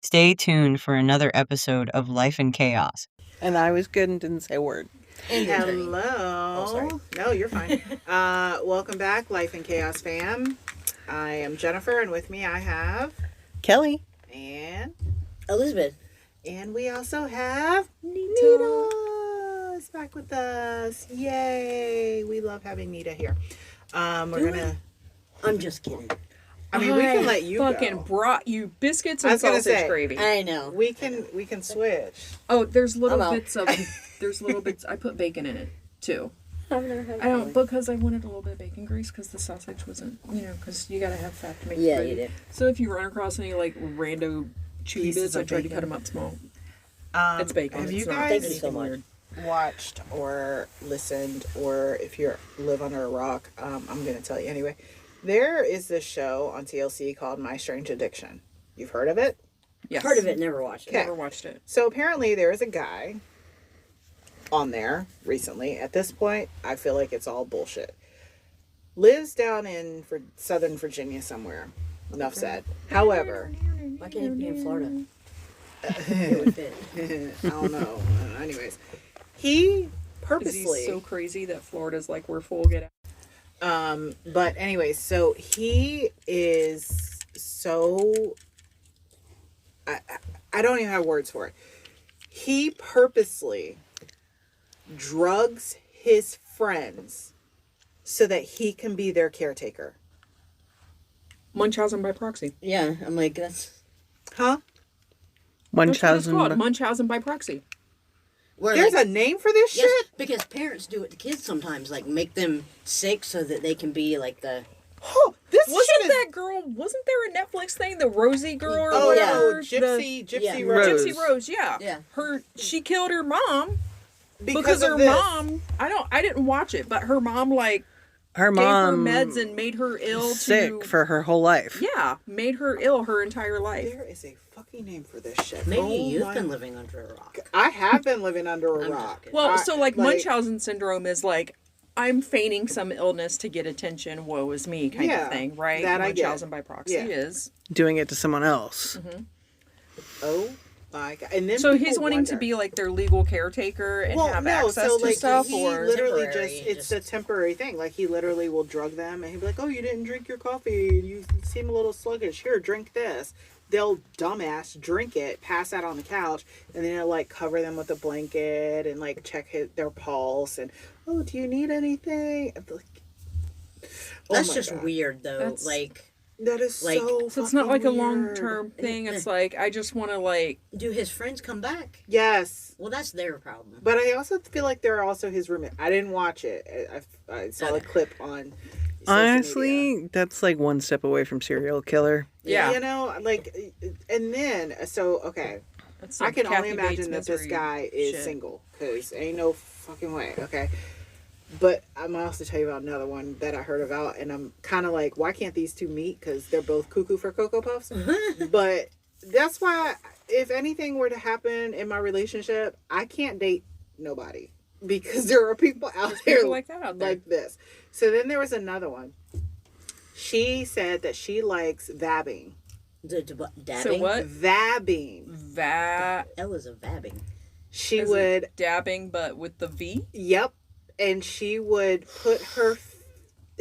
Stay tuned for another episode of Life in Chaos. And I was good and didn't say a word. Hello. Oh, sorry. No, you're fine. Welcome back, Life in Chaos fam. I am Jennifer, and with me I have Kelly. and Elizabeth. we also have Nita is back with us. Yay! We love having Nita here. I'm just kidding. I mean, we can let you fucking go. brought you biscuits I and was gonna sausage say, gravy. I know. We can switch. Oh, there's little I'm out. bits of I put bacon in it too. I've never had I don't because I wanted a little bit of bacon grease because the sausage wasn't, because you gotta have fat to make Yeah, gravy. you do. So if you run across any like rando chewy Pieces bits, I of tried to bacon. cut them up small. It's bacon. Have it's you not guys- Thank you anything so much. weird. Watched or listened, or if you live under a rock, I'm going to tell you anyway. There is this show on TLC called My Strange Addiction. You've heard of it? Yes. Heard of it, never watched it. Okay. Never watched it. So apparently there is a guy on there recently. At this point, I feel like it's all bullshit. Lives down in Southern Virginia somewhere. Enough said. However, Why can't it be in Florida? I don't know. Anyways, he Because he's purposely... so crazy that Florida's like we're full. Get out. But anyways, so he is so... I don't even have words for it. He purposely drugs his friends so that he can be their caretaker. Munchausen by proxy. Yeah, I'm like, that's... Huh? That's what it's called. Munchausen. Munchausen by proxy. Where, There's like, a name for this yes, shit? because parents do it to kids sometimes, like make them sick so that they can be like the... Oh, this Wasn't shit is... that girl? Wasn't there a Netflix thing, the Rosie girl or Oh, whatever? Gypsy Yeah. Rose. Gypsy Rose, yeah. Yeah. She killed her mom Because her of this. mom. I didn't watch it, but her mom Her gave her mom meds and made her ill. sick to, for her whole life. yeah, made her ill her entire life. There is a fucking name for this shit. Maybe Oh you've my- been living under a rock. I have been living under a I'm just rock. kidding. Well, so like Munchausen syndrome is like I'm feigning some illness to get attention. Woe is me, kind Yeah, of thing, right? that I get. Munchausen by proxy Yeah. is. Doing it to someone else. Oh my god! And then So he's people wanting to wonder- be like their legal caretaker and have access to stuff, he or literally Temporary, it's a temporary thing. Like he literally will drug them, and he'll be like, "Oh, you didn't drink your coffee. You seem a little sluggish. Here, drink this." They'll dumbass drink it, pass out on the couch, and then he'll like cover them with a blanket and like check their pulse and, "Oh, do you need anything?" I'm like, oh That's my just God. weird, though. That's- Like, That is like- so it's not like a fucking long weird. term thing. It's like I just want to like. do his friends come back? Yes. Well, that's their problem. But I also feel like they're also his roommate. I didn't watch it. I saw a clip on social media. Honestly, that's like one step away from serial killer. Yeah. You know, like, and then, so, okay. That's I some can only Kathy imagine Bates that this misery guy is shit. single, because ain't no fucking way, okay? But I'm going to also tell you about another one that I heard about, and I'm kind of like, why can't these two meet? Because they're both cuckoo for Cocoa Puffs. But that's why, if anything were to happen in my relationship, I can't date nobody. Because there are people out there people like that out there. like this. So then there was another one. She said that she likes vabbing. Dabbing? So what? Vabbing. L is a vabbing. She Is would, it dabbing, but with the V. yep, and she would put her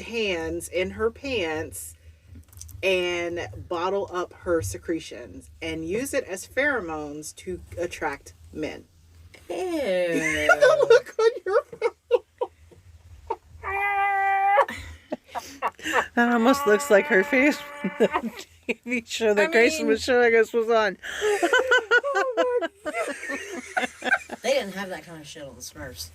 hands in her pants and bottle up her secretions and use it as pheromones to attract men. Ew. The look on your face. That almost looks like her face when the TV show that Grayson mean- was showing us was on. They didn't have that kind of shit on the Smurfs.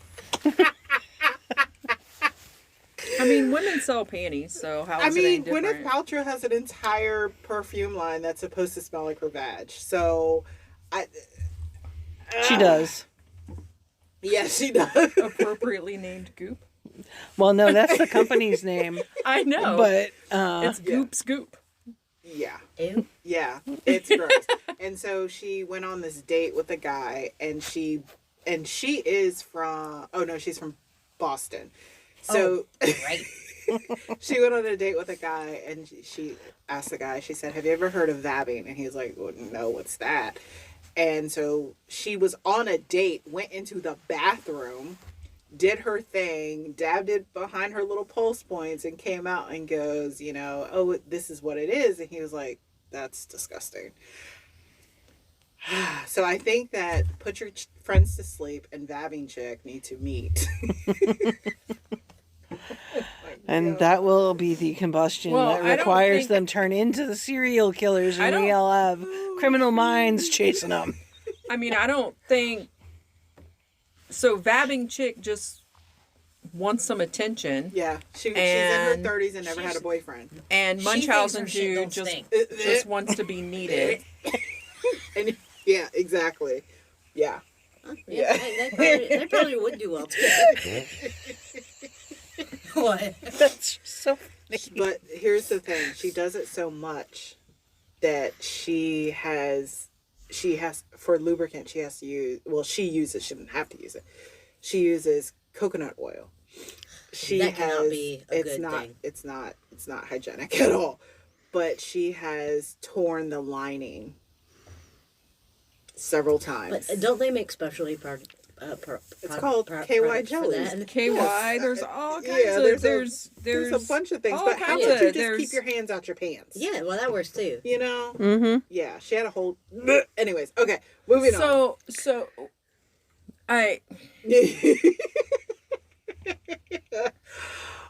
I mean, women sell panties, so how I is it any mean, Gwyneth different? Paltrow has an entire perfume line that's supposed to smell like her vag. So, She does. Yeah, she does. Appropriately named Goop. Well, no, that's the company's name. I know, But it's Goop Scoop. Yeah. Ew. Yeah, it's gross. And so she went on this date with a guy, and she is from, oh no, she's from Boston. So Right. she went on a date with a guy, and she asked the guy, she said, have you ever heard of vabbing? And he was like, well, no, what's that? And so she was on a date, went into the bathroom, did her thing, dabbed it behind her little pulse points, and came out and goes, oh, this is what it is. And he was like, that's disgusting. So I think that Put Your Friends to Sleep and Vabbing Chick need to meet. And that will be the combustion that requires them turn into the serial killers, and we all have criminal minds chasing them. I mean, I don't think... So, Vabbing Chick just wants some attention. Yeah, she's in her 30s and never had a boyfriend. And Munchausen dude just wants to be needed. And yeah, exactly. Yeah. Yeah. They probably would do well together. What? That's so funny. But here's the thing. She does it so much that she has, for lubricant, she has to use, well, she doesn't have to use it. She uses coconut oil. That cannot be a good thing. It's not hygienic at all. But she has torn the lining several times. But don't they make specialty it's called KY jellies. KY, yes. There's all kinds of... There's a bunch of things. But how kinds about you of- just keep your hands out your pants? Yeah, well, that works too. You know? Mm-hmm. Yeah, she had a whole... Anyways, okay, moving on. So, I...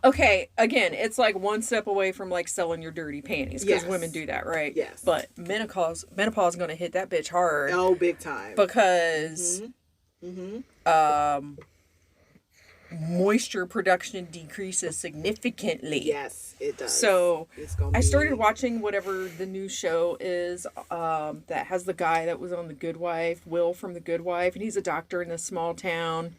Okay, again, it's like one step away from like selling your dirty panties because Yes. women do that, right? Yes. But menopause is going to hit that bitch hard Oh, big time. because moisture production decreases significantly. Yes, it does. So It's gonna I be- started watching whatever the new show is that has the guy that was on The Good Wife, Will from The Good Wife, and he's a doctor in a small town.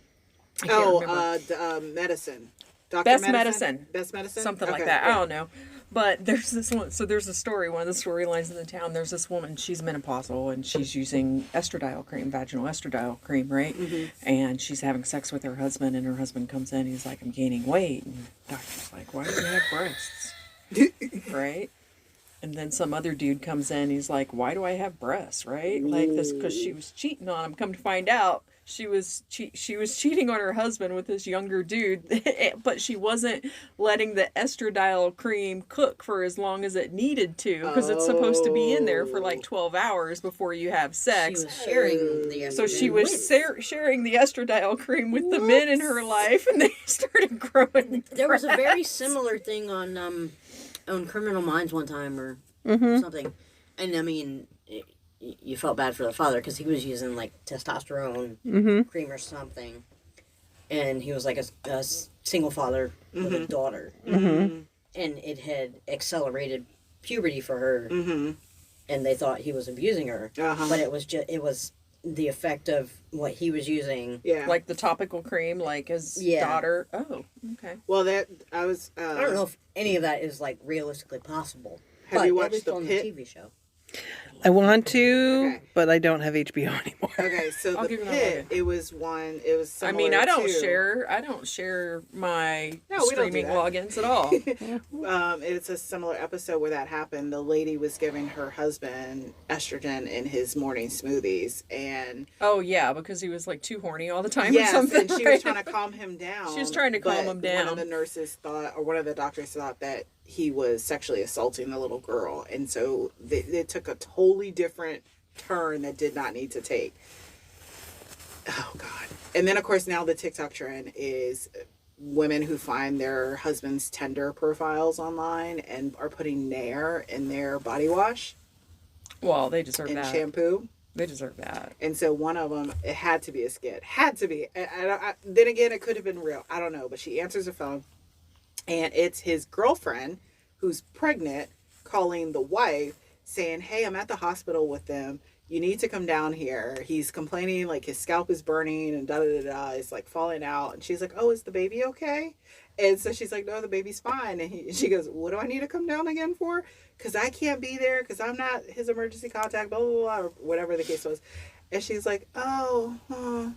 I can't remember. Medicine. Dr. Best Medicine. Best Medicine? Something like Okay, that. yeah. I don't know. But there's this one. So there's a story. One of the storylines in the town. There's this woman. She's menopausal and she's using estradiol cream, vaginal estradiol cream, right? Mm-hmm. And she's having sex with her husband. And her husband comes in. He's like, "I'm gaining weight." And the doctor's like, "Why do you have breasts?" Right? And then some other dude comes in. He's like, "Why do I have breasts?" Right? Like this because she was cheating on him. Come to find out, she was cheating on her husband with this younger dude, but she wasn't letting the estradiol cream cook for as long as it needed to because it's supposed to be in there for like 12 hours before you have sex. She was sharing the So she was sharing the estradiol cream with the men in her life, and they started growing. There was a very similar thing on Criminal Minds one time or something, and I mean, you felt bad for the father because he was using like testosterone cream or something, and he was like a single father with a daughter, and it had accelerated puberty for her, and they thought he was abusing her, but it was the effect of what he was using. Yeah. Like the topical cream, like his daughter. Oh, okay. Well, I was... I don't know if any of that is like realistically possible. Have but you at watched least The on Pit? the TV show? I want to, Okay. but I don't have HBO anymore. Okay, so I'll The give you Pit, another. it was I mean, similar I don't to- share my No, we don't do streaming that. logins at all. It's a similar episode where that happened. The lady was giving her husband estrogen in his morning smoothies, and Oh yeah, because he was like too horny all the time or yes, something. and she right? was trying to calm him down. She was trying to calm but him down. One of the nurses thought, or one of the doctors thought that he was sexually assaulting the little girl, and so it took a totally different turn that did not need to take. Oh God! And then of course now the TikTok trend is women who find their husband's Tinder profiles online and are putting Nair in their body wash Well, they deserve and that. shampoo. They deserve that. And so one of them, it had to be a skit. Had to be. Then again, it could have been real. I don't know. But she answers the phone, and it's his girlfriend who's pregnant calling the wife saying, "Hey, I'm at the hospital with them. You need to come down here. He's complaining like his scalp is burning and da-da-da-da. It's like falling out." And she's like, "Oh, is the baby okay?" And so she's like, "No, the baby's fine." And she goes, "What do I need to come down again for? Because I can't be there because I'm not his emergency contact, blah, blah, blah," or whatever the case was. And she's like, oh,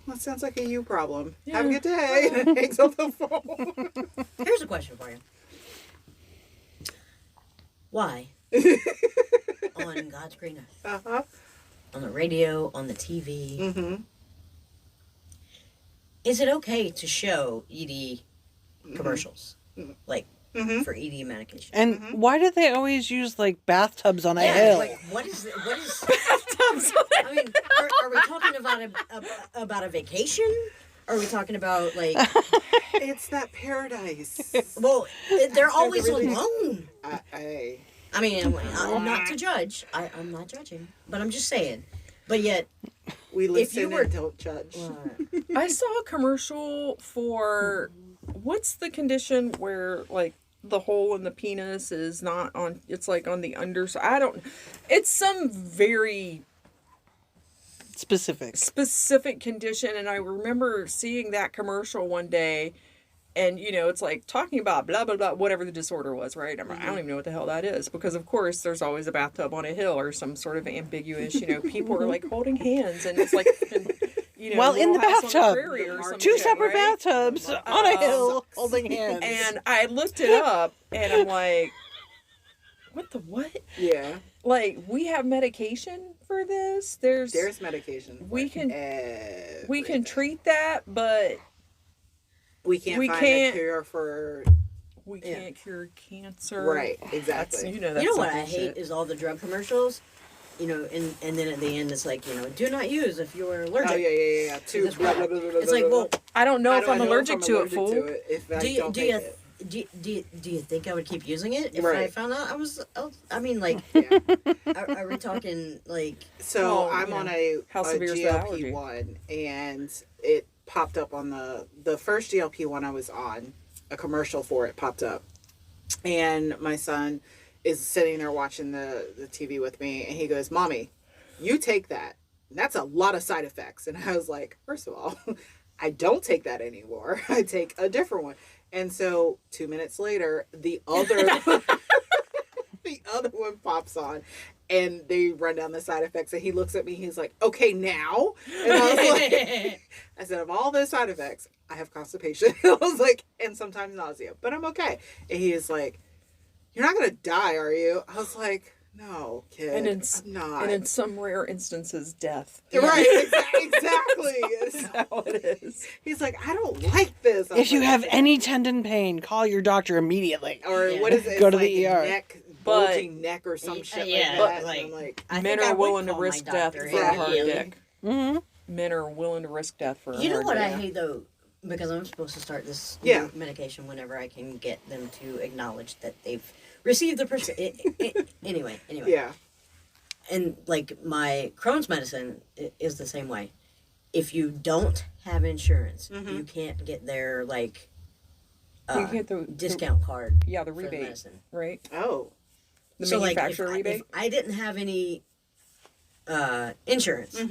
that sounds like a you problem. Have a good day. And hangs up the phone. Here's a question for you. Why? On God's green earth. Uh-huh. On the radio, on the TV. Mm-hmm. Is it okay to show ED commercials? Like, for ED medication? And why do they always use like bathtubs on a hill? Like, what is I mean, are we talking about a vacation? Are we talking about, like... It's that paradise. Well, they're always alone. I mean, I'm not to judge. I'm not judging. But I'm just saying. But yet... We listen and don't judge. I saw a commercial for... What's the condition where, like, the hole in the penis is not on... It's, like, on the underside. I don't... It's some very... specific condition, and I remember seeing that commercial one day, and it's like talking about blah blah blah, whatever the disorder was, right? I don't even know what the hell that is, because of course there's always a bathtub on a hill or some sort of ambiguous, people are like holding hands, and it's like well, in the bathtub, two separate right? bathtubs on a hill holding hands. And I looked it up, and I'm like, what? Yeah. Like, we have medication for this. There's medication. We can treat that, but we can't find a cure for. We can't cure cancer. Right. Exactly. That's what I hate is all the drug commercials. And then at the end it's like, do not use if you are allergic. Oh yeah. It's like, well, I don't know if I'm allergic to it, fool. Do you think I would keep using it if I found out I was? Are we talking like? So I'm on a GLP-1, and it popped up on the first GLP-1 I was on. A commercial for it popped up, and my son is sitting there watching the TV with me, and he goes, "Mommy, you take that. That's a lot of side effects." And I was like, first of all, I don't take that anymore. I take a different one. And so 2 minutes later, the other one pops on, and they run down the side effects, and he looks at me, he's like, "Okay, now?" And I was like, I said, of all those side effects, I have constipation. I was like, and sometimes nausea, but I'm okay. And he is like, "You're not going to die, are you?" I was like, "No, kid, I'm not." And in some rare instances, death. Right, exactly. That's how it is. He's like, "I don't like this." If you have any tendon pain, call your doctor immediately. Or what is it? Go to the ER. Bulging neck or some shit like that. Men are willing to risk death for a hard dick. Mm-hmm. Men are willing to risk death for a hard dick. You know what I hate, though? Because I'm supposed to start this new medication whenever I can get them to acknowledge that they've received the anyway. Yeah. And like my Crohn's medicine is the same way. If you don't have insurance, you can't get their like you get the discount card. Yeah, the rebate, right? Oh, the manufacturer rebate. If I didn't have any insurance,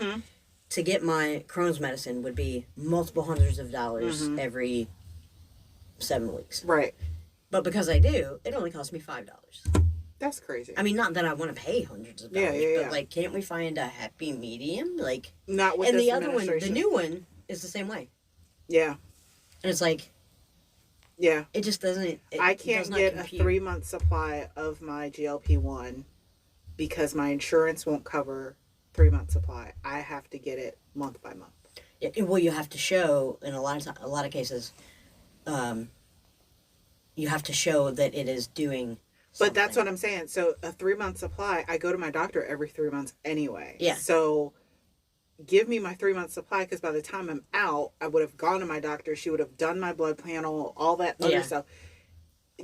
to get my Crohn's medicine would be multiple hundreds of dollars every 7 weeks. Right. But because I do, it only costs me $5. That's crazy. I mean, not that I want to pay hundreds of dollars, but like, can't we find a happy medium? Like, not with and this the other one, the new one, is the same way. Yeah. And it's like, yeah, it just doesn't. I can't get a 3-month supply of my GLP-1 because my insurance won't cover 3-month supply. I have to get it month by month. Yeah, well, you have to show in a lot of cases. You have to show that it is doing something. But that's what I'm saying. So a 3-month supply, I go to my doctor every 3 months anyway. Yeah. So give me my 3-month supply, because by the time I'm out, I would have gone to my doctor. She would have done my blood panel, all that other stuff.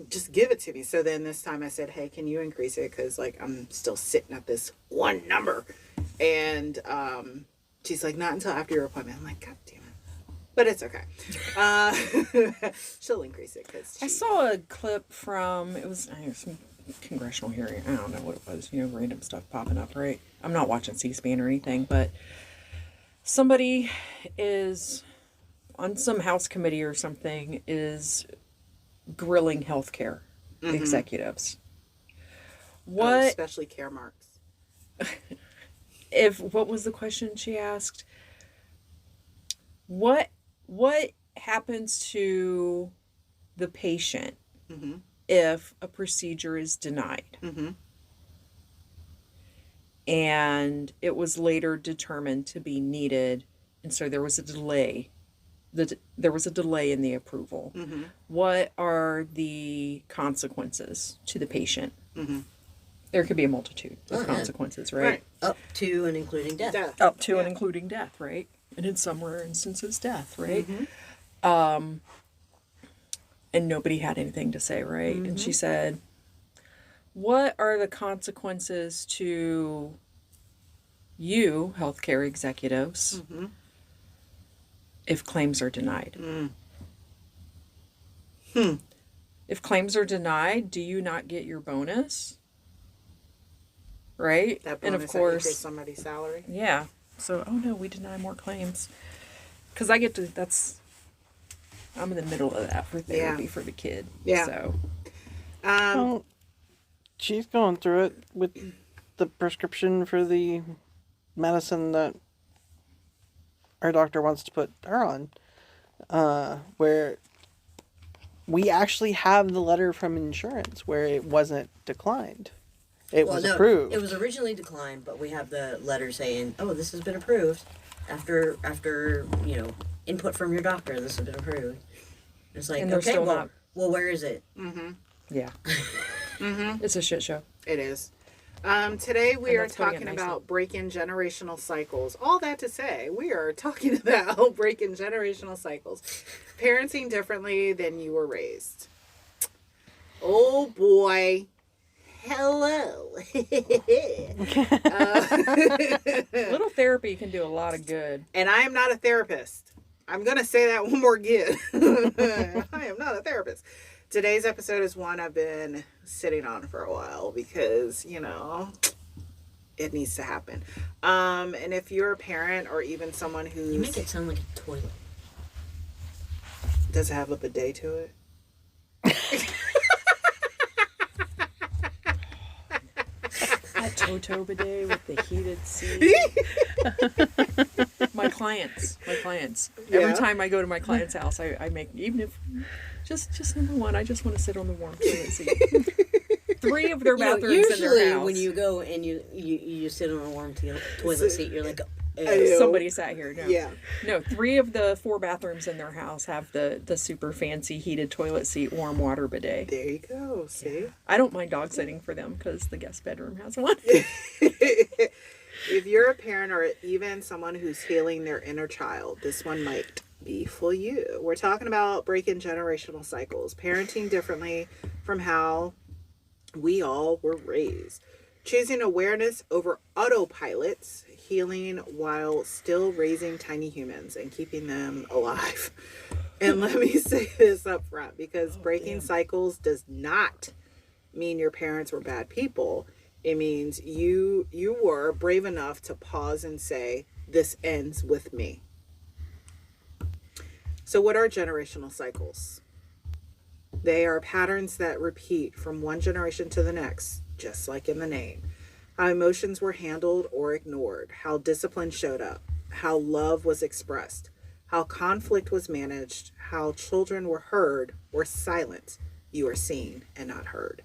Just give it to me. So then this time I said, "Hey, can you increase it? Because like I'm still sitting at this one number." And she's like, "Not until after your appointment." I'm like, "God damn it." But it's okay. She'll increase it. Cause I saw a clip from, it was some congressional hearing. I don't know what it was. Random stuff popping up, right? I'm not watching C-SPAN or anything, but somebody is on some House committee or something is grilling healthcare executives. What? Especially care marks. What was the question she asked? What happens to the patient if a procedure is denied. Mm-hmm. And it was later determined to be needed, and so there was a delay. There was a delay in the approval. Mm-hmm. What are the consequences to the patient? Mm-hmm. There could be a multitude of consequences, right? Right. Up to and including death. Up to and including death, right? And in some rare instances, death, right? Mm-hmm. And nobody had anything to say, right? Mm-hmm. And she said, what are the consequences to you, healthcare executives, Mm-hmm. if claims are denied? Hmm. If claims are denied, do you not get your bonus? Right? That and bonus of course, that equals somebody's salary. yeah. So, oh no, we deny more claims. Because I'm in the middle of that for therapy for the kid. Yeah. So, Well, she's going through it with the prescription for the medicine that our doctor wants to put her on, where we actually have the letter from insurance where it wasn't declined. It was approved. It was originally declined, but we have the letter saying, "Oh, this has been approved." After input from your doctor, this has been approved. It's like, And they're okay, still well, not- well, where is it? Mm-hmm. yeah. Mm-hmm. It's a shit show. It is. Today we And are that's putting it talking nicely. about breaking generational cycles. All that to say, we are talking about breaking generational cycles. Parenting differently than you were raised. Oh boy. Hello. Little therapy can do a lot of good. And I am not a therapist. I'm going to say that one more again. I am not a therapist. Today's episode is one I've been sitting on for a while because, it needs to happen. And if you're a parent or even someone who's... You make it sound like a toilet. Does it have a bidet to it? That Toto bidet with the heated seat. my clients. Yeah. Every time I go to my client's house, I make, even if, just number one, I just want to sit on the warm toilet seat. 3 of their bathrooms in Usually their house. when you go and you sit on a warm toilet seat, you're like, Somebody sat here. No. Yeah. No, 3 of the 4 bathrooms in their house have the super fancy heated toilet seat, warm water bidet. There you go. See? I don't mind dog sitting for them because the guest bedroom has one. If you're a parent or even someone who's healing their inner child, this one might be for you. We're talking about breaking generational cycles, parenting differently from how we all were raised, choosing awareness over autopilots, healing while still raising tiny humans and keeping them alive. And let me say this up front, because breaking cycles does not mean your parents were bad people. It means you were brave enough to pause and say, this ends with me. So what are generational cycles? They are patterns that repeat from one generation to the next, just like in the name. How emotions were handled or ignored, how discipline showed up, how love was expressed, how conflict was managed, how children were heard or silent. You are seen and not heard.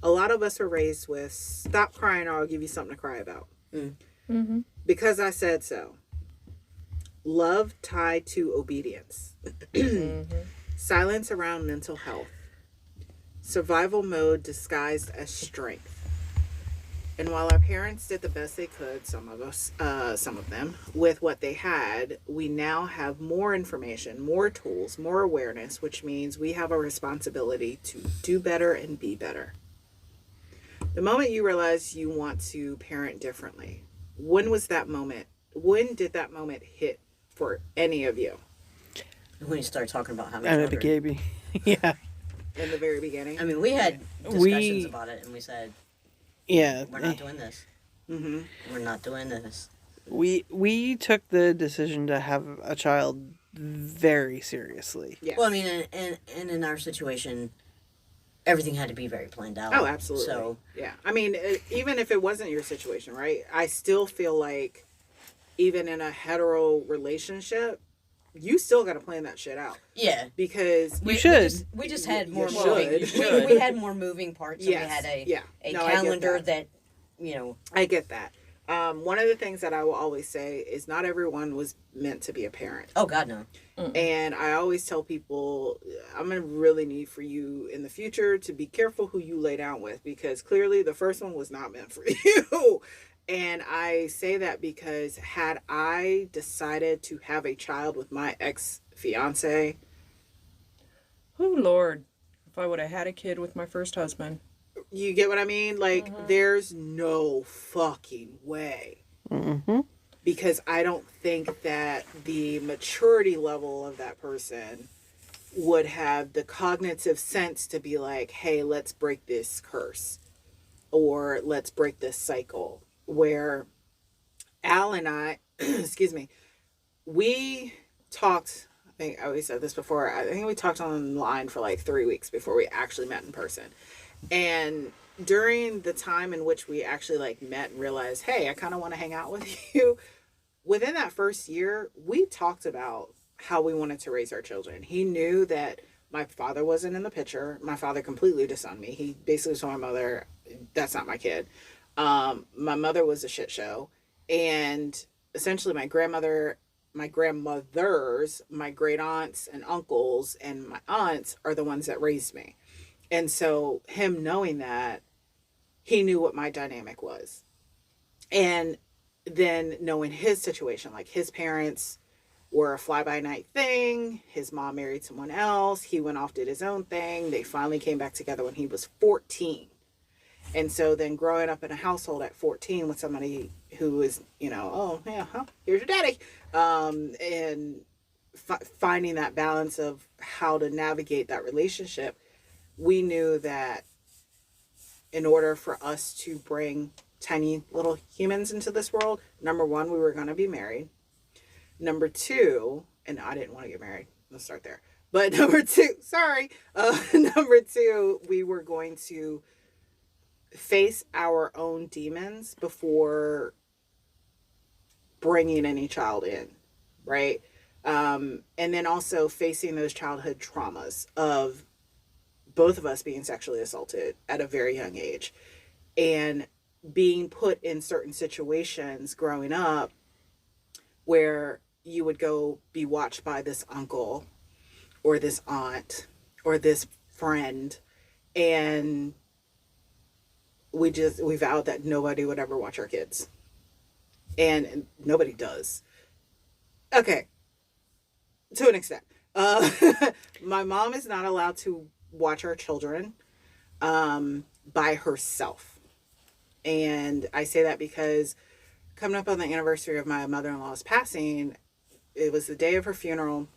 A lot of us were raised with, stop crying or I'll give you something to cry about. Mm-hmm. Because I said so. Love tied to obedience. Silence around mental health. Survival mode disguised as strength. And while our parents did the best they could, some of them, with what they had, we now have more information, more tools, more awareness, which means we have a responsibility to do better and be better. The moment you realize you want to parent differently, when was that moment? When did that moment hit for any of you? when you start talking about having I'm a children. baby. Yeah. In the very beginning? I mean, we had discussions about it, and we said, Yeah. we're not doing this. Mm-hmm. We're not doing this. We took the decision to have a child very seriously. Yeah. Well, I mean, and in our situation, everything had to be very planned out. Oh, absolutely. So, yeah. I mean, even if it wasn't your situation, right? I still feel like even in a hetero relationship, you still got to plan that shit out. Yeah. Because You should. We just had You more should. moving. You should. We had more moving parts. And Yes. we had a No, I get calendar that. that, you know. I get that. One of the things that I will always say is not everyone was meant to be a parent. Oh God, no. And I always tell people, I'm going to really need for you in the future to be careful who you lay down with, because clearly the first one was not meant for you. And I say that because had I decided to have a child with my ex-fiance, Oh, Lord. If I would have had a kid with my first husband. you get what I mean? Like, there's no fucking way. Mm-hmm. Because I don't think that the maturity level of that person would have the cognitive sense to be like, hey, let's break this curse, or let's break this cycle. Where Al and I, excuse me, we talked, I think I always said this before, I think we talked online for like 3 weeks before we actually met in person. And during the time in which we actually like met and realized, hey, I kind of want to hang out with you, within that first year, we talked about how we wanted to raise our children. He knew that my father wasn't in the picture. My father completely disowned me. He basically told my mother, that's not my kid. My mother was a shit show. And essentially my grandmothers, my great aunts and uncles and my aunts are the ones that raised me. And so him knowing that, he knew what my dynamic was. And then knowing his situation, like his parents were a fly-by-night thing. His mom married someone else. He went off, did his own thing. They finally came back together when he was 14. And so then growing up in a household at 14 with somebody who was, you know, oh, yeah, huh, here's your daddy. And finding that balance of how to navigate that relationship, we knew that in order for us to bring tiny little humans into this world, number one, we were going to be married. Number two, and I didn't want to get married. Let's start there. But number two, number two, we were going to face our own demons before bringing any child in, right? And then also facing those childhood traumas of both of us being sexually assaulted at a very young age and being put in certain situations growing up where you would go be watched by this uncle or this aunt or this friend, and we vowed that nobody would ever watch our kids, and nobody does. Okay, to an extent. My mom is not allowed to watch our children by herself. And I say that because coming up on the anniversary of my mother-in-law's passing, it was the day of her funeral,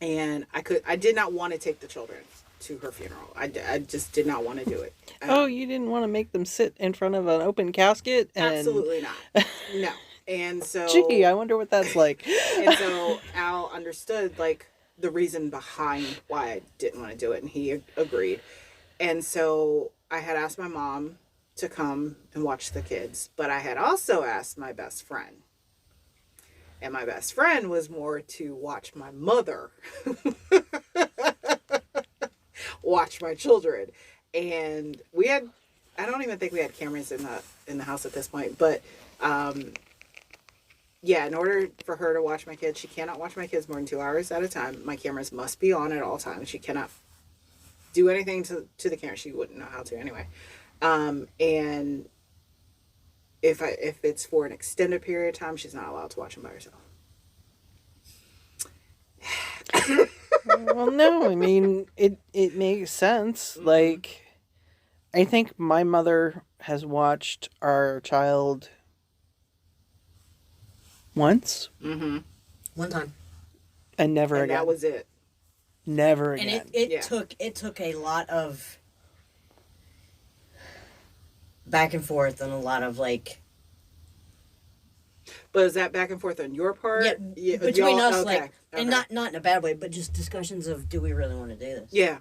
and I did not want to take the children to her funeral. I just did not want to do it. Oh, you didn't want to make them sit in front of an open casket? And... Absolutely not. No. And so... Gee, I wonder what that's like. And so Al understood, like, the reason behind why I didn't want to do it, and he agreed. And so I had asked my mom to come and watch the kids, but I had also asked my best friend. And my best friend was more to watch my mother watch my children. And we had, I don't even think we had cameras in the house at this point, but yeah, in order for her to watch my kids, she cannot watch my kids more than 2 hours at a time. My cameras must be on at all times. She cannot do anything to the camera. She wouldn't know how to anyway. And if it's for an extended period of time, she's not allowed to watch them by herself. Well, no, I mean, it makes sense. Mm-hmm. Like, I think my mother has watched our child once. Mm-hmm. One time. And never And again. that was it. Never And again. it took a lot of back and forth and a lot of like But is that back and forth on your part? yeah, between y'all- us okay, like and okay. not in a bad way, but just discussions of do we really want to do this? Yeah.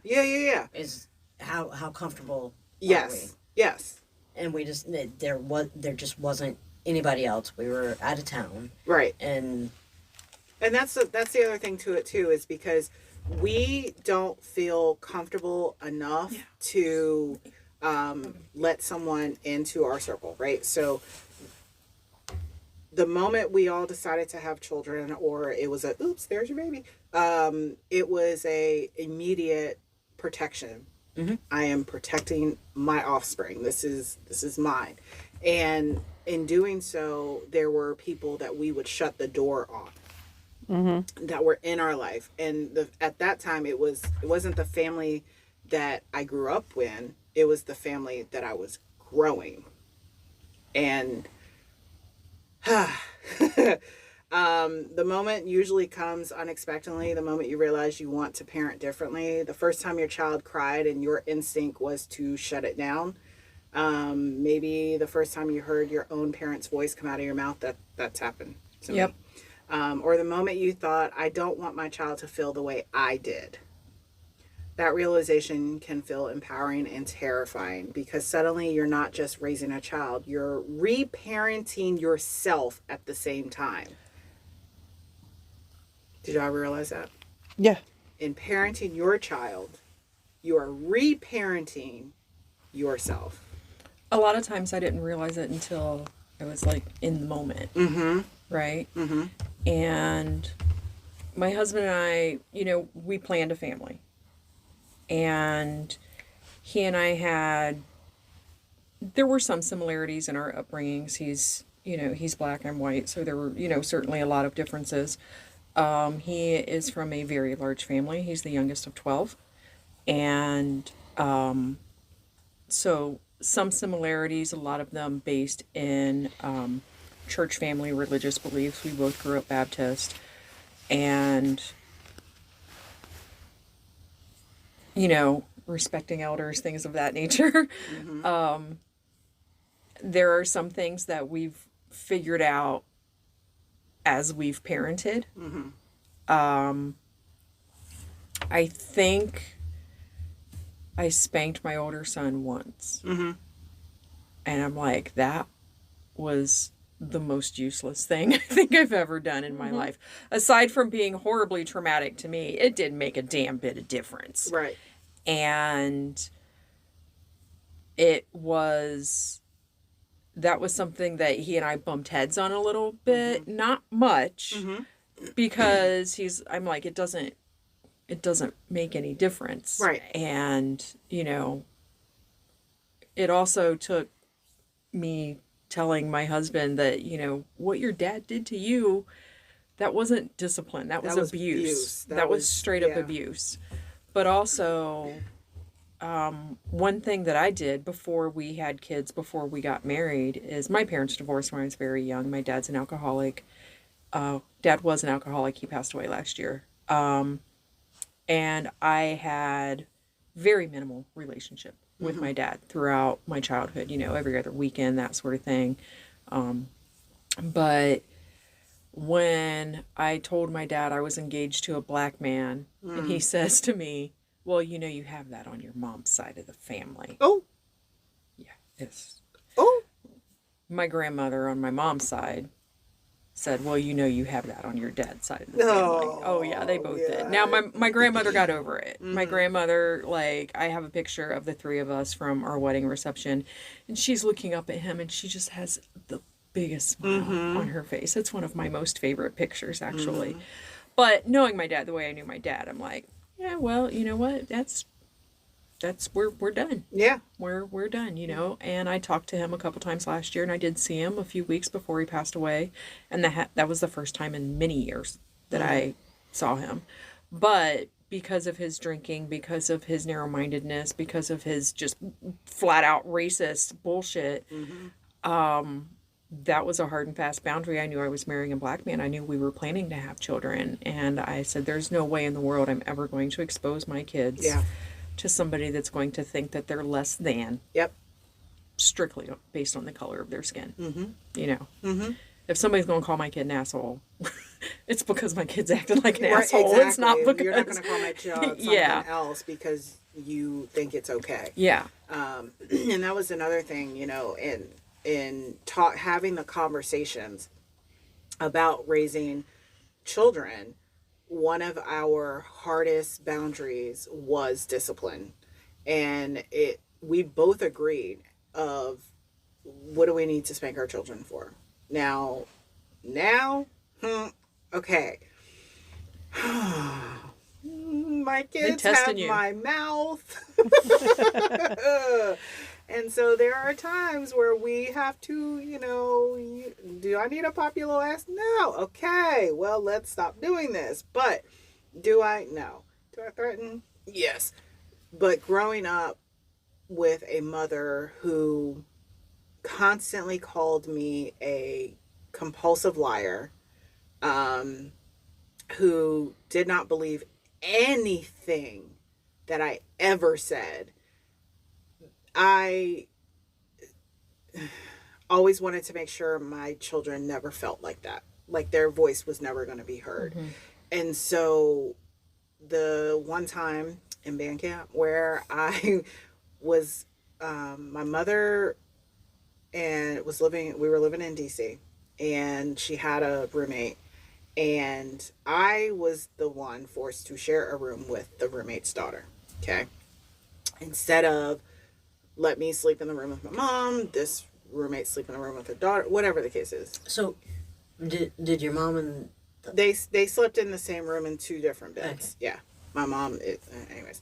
Is how comfortable are Yes. Yes. we? And we just there just wasn't anybody else. We were out of town Right. and And that's the other thing to it too, is because we don't feel comfortable enough to let someone into our circle, right? So the moment we all decided to have children, or it was a oops, there's your baby, it was a immediate protection. I am protecting my offspring. This is mine. And in doing so, there were people that we would shut the door on, that were in our life. And at that time, it wasn't the family that I grew up in. It was the family that I was growing. And the moment usually comes unexpectedly. The moment you realize you want to parent differently. The first time your child cried and your instinct was to shut it down. Maybe the first time you heard your own parent's voice come out of your mouth. That's happened to me. Or the moment you thought, I don't want my child to feel the way I did. That realization can feel empowering and terrifying, because suddenly you're not just raising a child, you're reparenting yourself at the same time. Did y'all realize that? Yeah. In parenting your child, you are reparenting yourself. A lot of times I didn't realize it until I was like in the moment. Right? And my husband and I, we planned a family. And he and I there were some similarities in our upbringings. He's black, I'm white, so there were, certainly a lot of differences. He is from a very large family. He's the youngest of 12. And so some similarities, a lot of them based in church family religious beliefs. We both grew up Baptist. And respecting elders, things of that nature. There are some things that we've figured out as we've parented. I think I spanked my older son once. And I'm like, that was the most useless thing I think I've ever done in my life. Aside from being horribly traumatic to me, it didn't make a damn bit of difference. Right. And that was something that he and I bumped heads on a little bit, not much, because I'm like, it doesn't make any difference. Right. And, it also took me telling my husband that, what your dad did to you, that wasn't discipline. That was abuse. That was straight up abuse. But also, one thing that I did before we had kids, before we got married, is my parents divorced when I was very young. My dad's an alcoholic. Dad was an alcoholic. He passed away last year. And I had very minimal relationship with my dad throughout my childhood, every other weekend, that sort of thing. But when I told my dad I was engaged to a black man, and he says to me, well, you have that on your mom's side of the family. Oh. Yeah. It's. Oh. My grandmother on my mom's side said, well, you have that on your dad's side of the family. Oh, yeah, they both did. Now, my grandmother got over it. My grandmother, I have a picture of the three of us from our wedding reception, and she's looking up at him, and she just has the biggest smile on her face. It's one of my most favorite pictures, actually. But knowing my dad the way I knew my dad, I'm like, yeah, well, you know what? That's we're done. Yeah. We're done, And I talked to him a couple times last year, and I did see him a few weeks before he passed away, and that was the first time in many years that I saw him. But because of his drinking, because of his narrow-mindedness, because of his just flat out racist bullshit, that was a hard and fast boundary. I knew I was marrying a black man. I knew we were planning to have children, and I said, there's no way in the world I'm ever going to expose my kids to somebody that's going to think that they're less than. Yep. Strictly based on the color of their skin. If somebody's going to call my kid an asshole, it's because my kid's acting like an asshole. Exactly. It's not because... You're not going to call my child something else because you think it's okay. Yeah. And that was another thing, having the conversations about raising children, one of our hardest boundaries was discipline. And we both agreed of what do we need to spank our children for? Now, okay. My kids have you. my mouth. And so there are times where we have to, do I need a popular ass? No. Okay. Well, let's stop doing this. But do I? No. Do I threaten? Yes. But growing up with a mother who constantly called me a compulsive liar, who did not believe anything that I ever said, I always wanted to make sure my children never felt like that. Like their voice was never going to be heard. Mm-hmm. And so the one time in band camp where I was, my mother and we were living in DC, and she had a roommate, and I was the one forced to share a room with the roommate's daughter. Okay. Instead of let me sleep in the room with my mom, this roommate sleep in the room with her daughter, whatever the case is. So did your mom and they slept in the same room in two different beds. Okay. Yeah. My mom anyways.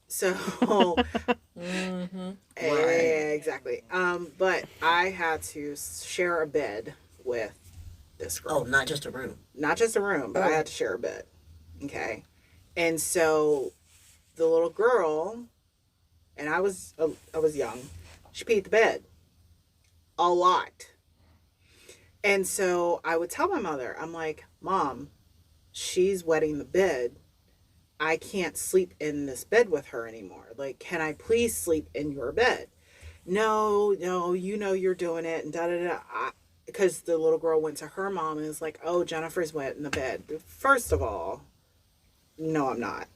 So mm-hmm. Right. Exactly. But I had to share a bed with this girl. Oh, not just a room. Not just a room, but I had to share a bed. Okay. And so the little girl, and I was young, she peed the bed a lot. And so I would tell my mother, I'm like, Mom, she's wetting the bed. I can't sleep in this bed with her anymore. Like, can I please sleep in your bed? No, you're doing it. And da-da-da. Because the little girl went to her mom and was like, oh, Jennifer's wet in the bed. First of all, no, I'm not.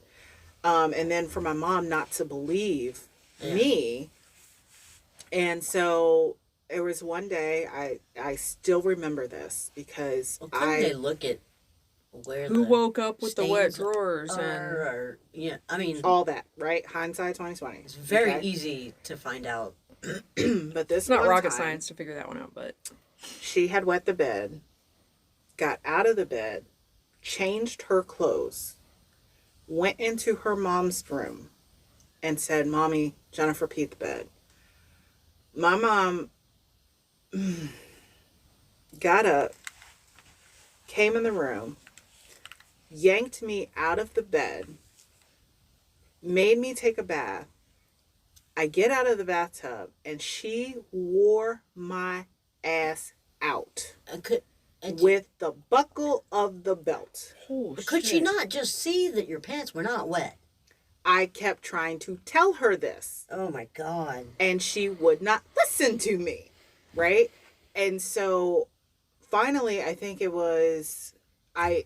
And then for my mom not to believe me. And so there was one day, I still remember this because couldn't they look at where who woke up with the wet drawers I mean all that, right? Hindsight 2020. It's very easy to find out. But this it's not rocket science to figure that one out, but she had wet the bed, got out of the bed, changed her clothes, went into her mom's room, and said, Mommy, Jennifer peed the bed. My mom got up, came in the room, yanked me out of the bed, made me take a bath. I get out of the bathtub, and she wore my ass out with the buckle of the belt. Could she not just see that your pants were not wet? I kept trying to tell her this. Oh my God. And she would not listen to me, right? And so finally, I think it was, I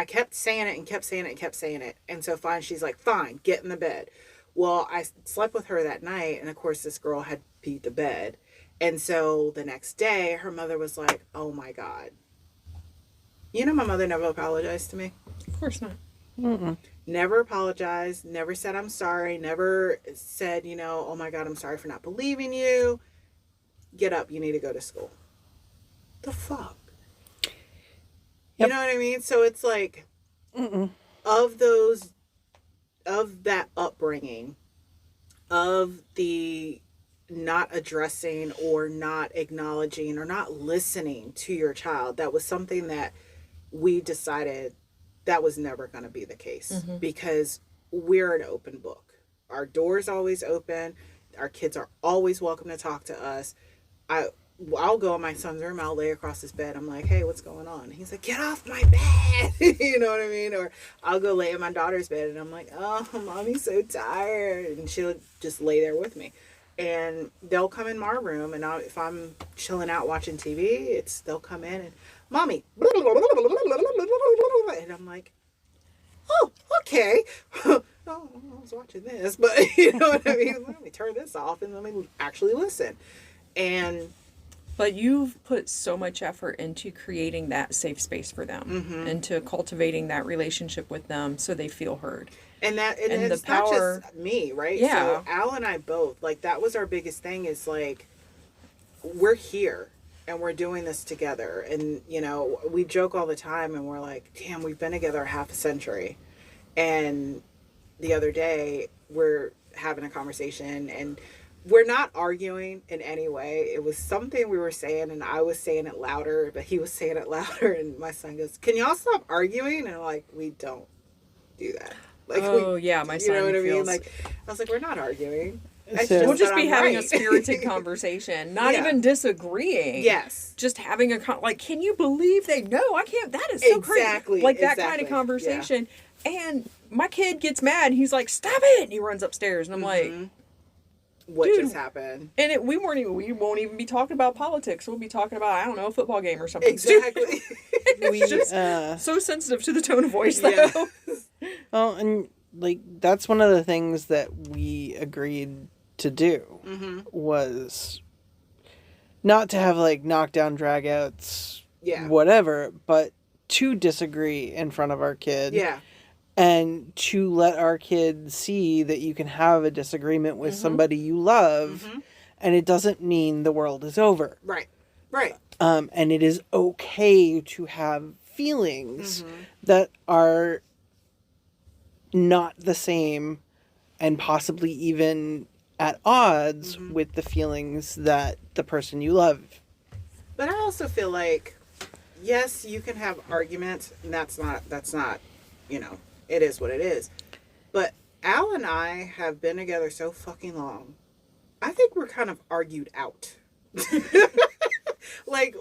kept saying it and kept saying it and kept saying it. And so finally she's like, fine, get in the bed. Well, I slept with her that night, and of course this girl had peed the bed. And so the next day, her mother was like, oh my God. You know, my mother never apologized to me. Of course not. Mm-mm. Never apologized, never said I'm sorry, never said, oh my God, I'm sorry for not believing you. Get up, you need to go to school. The fuck? Yep. You know what I mean? So it's like, of that upbringing, of the not addressing or not acknowledging or not listening to your child, that was something that we decided that was never going to be the case, because we're an open book. Our door's always open. Our kids are always welcome to talk to us. I'll go in my son's room. I'll lay across his bed. I'm like, hey, what's going on? He's like, get off my bed. You know what I mean? Or I'll go lay in my daughter's bed, and I'm like, oh, Mommy's so tired. And she'll just lay there with me. And they'll come in my room, and if I'm chilling out watching TV, they'll come in and, Mommy, and I'm like, oh, okay. Oh, I was watching this, but you know what I mean? Let me turn this off and let me actually listen. And But you've put so much effort into creating that safe space for them, into cultivating that relationship with them so they feel heard. And And it's the power- not just me, right? Yeah. So Al and I both, like, that was our biggest thing, is like, we're here and we're doing this together. And, you know, we joke all the time and we're like, damn, we've been together half a century. And the other day we're having a conversation and we're not arguing in any way. It was something we were saying and I was saying it louder, but he was saying it louder. And my son goes, can y'all stop arguing? And I'm like, we don't do that. Like, Oh, yeah, my you son know what I mean? feels- Like, I was like, we're not arguing. So- We'll just that be I'm having a right. spirited conversation, not Yeah. even disagreeing. Yes. Just having a like, can you believe they? No, I can't. That is so Exactly, crazy. Like that kind exactly, of conversation. And my kid gets mad. He's like, "Stop it!" And he runs upstairs, and I'm like, What Dude. just happened? and we won't even be talking about politics. We'll be talking about, I don't know, a football game or something. Exactly. We, just- So sensitive to the tone of voice, though. Yeah. well, and like that's one of the things that we agreed to do was not to have like knockdown dragouts, Yeah. whatever, but to disagree in front of our kid. Yeah. And to let our kid see that you can have a disagreement with somebody you love, and it doesn't mean the world is over. Right. Right. And it is okay to have feelings that are not the same and possibly even at odds with the feelings that the person you love. But I also feel like, yes, you can have arguments, and that's not, you know, it is what it is. But Al and I have been together so fucking long. I think we're kind of argued out. Like,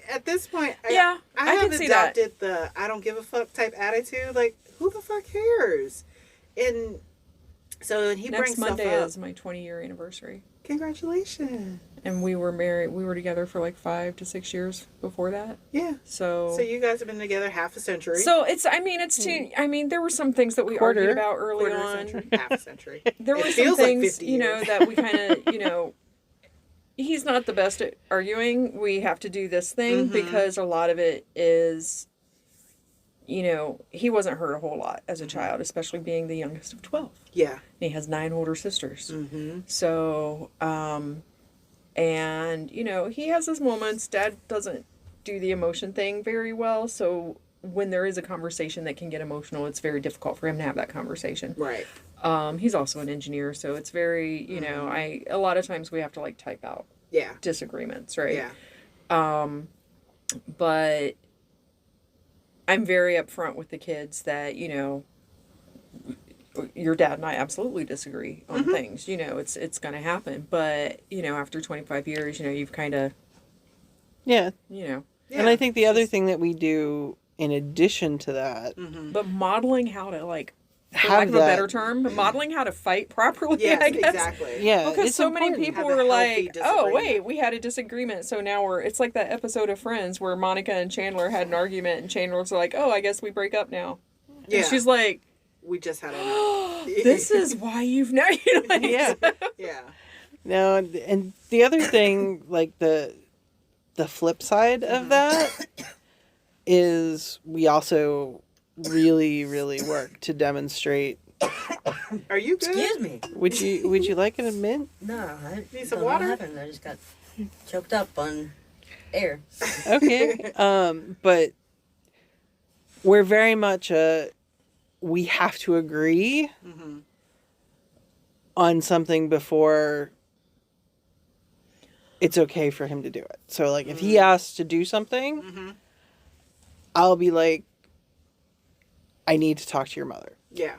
at this point, Yeah, I I have can see that. adopted the I don't give a fuck type attitude. Like, who the fuck cares? And so when he Next brings Monday stuff up, is my 20-year anniversary. congratulations. And we were married. We were together for like 5 to 6 years before that. Yeah. So So you guys have been together half a century. So it's, I mean, it's too, I mean, there were some things that we Quarter. argued about early quarter on. century, half a century. There It were some feels like things, 50 you know, years. that we kind of, you know, he's not the best at arguing. We have to do this thing because a lot of it is, you know, he wasn't hurt a whole lot as a child, especially being the youngest of 12. Yeah. And he has 9 older sisters. Mm-hmm. So, and, you know, he has his moments. Dad doesn't do the emotion thing very well. So when there is a conversation that can get emotional, it's very difficult for him to have that conversation. Right. He's also an engineer, so it's very, you know, a lot of times we have to like type out Yeah. disagreements, right? Yeah. But I'm very upfront with the kids that, you know, your dad and I absolutely disagree on things. You know, it's going to happen. But, you know, after 25 years, you know, you've kind of, Yeah. you know. Yeah. And I think the other thing that we do in addition to that, But modeling how to, like, for Have lack of a that- better term, modeling how to fight properly, Yes, I guess. exactly. yeah, Because it's so many important. people Have a were healthy like, oh, disagreement. wait, we had a disagreement, so now it's like that episode of Friends where Monica and Chandler had an argument, and Chandler's like, oh, I guess we break up now. Yeah. And she's like, We just had a this is why you've now, you know, like, Yeah. Yeah. No, and the other thing, like the flip side of that is we also really, really work to demonstrate. Are you good? Excuse me. Would you like an mint? No, I Need some don't know water? what happened. I just got choked up on air. Okay. But we're very much we have to agree on something before it's okay for him to do it. So like if he asks to do something, I'll be like, I need to talk to your mother. Yeah.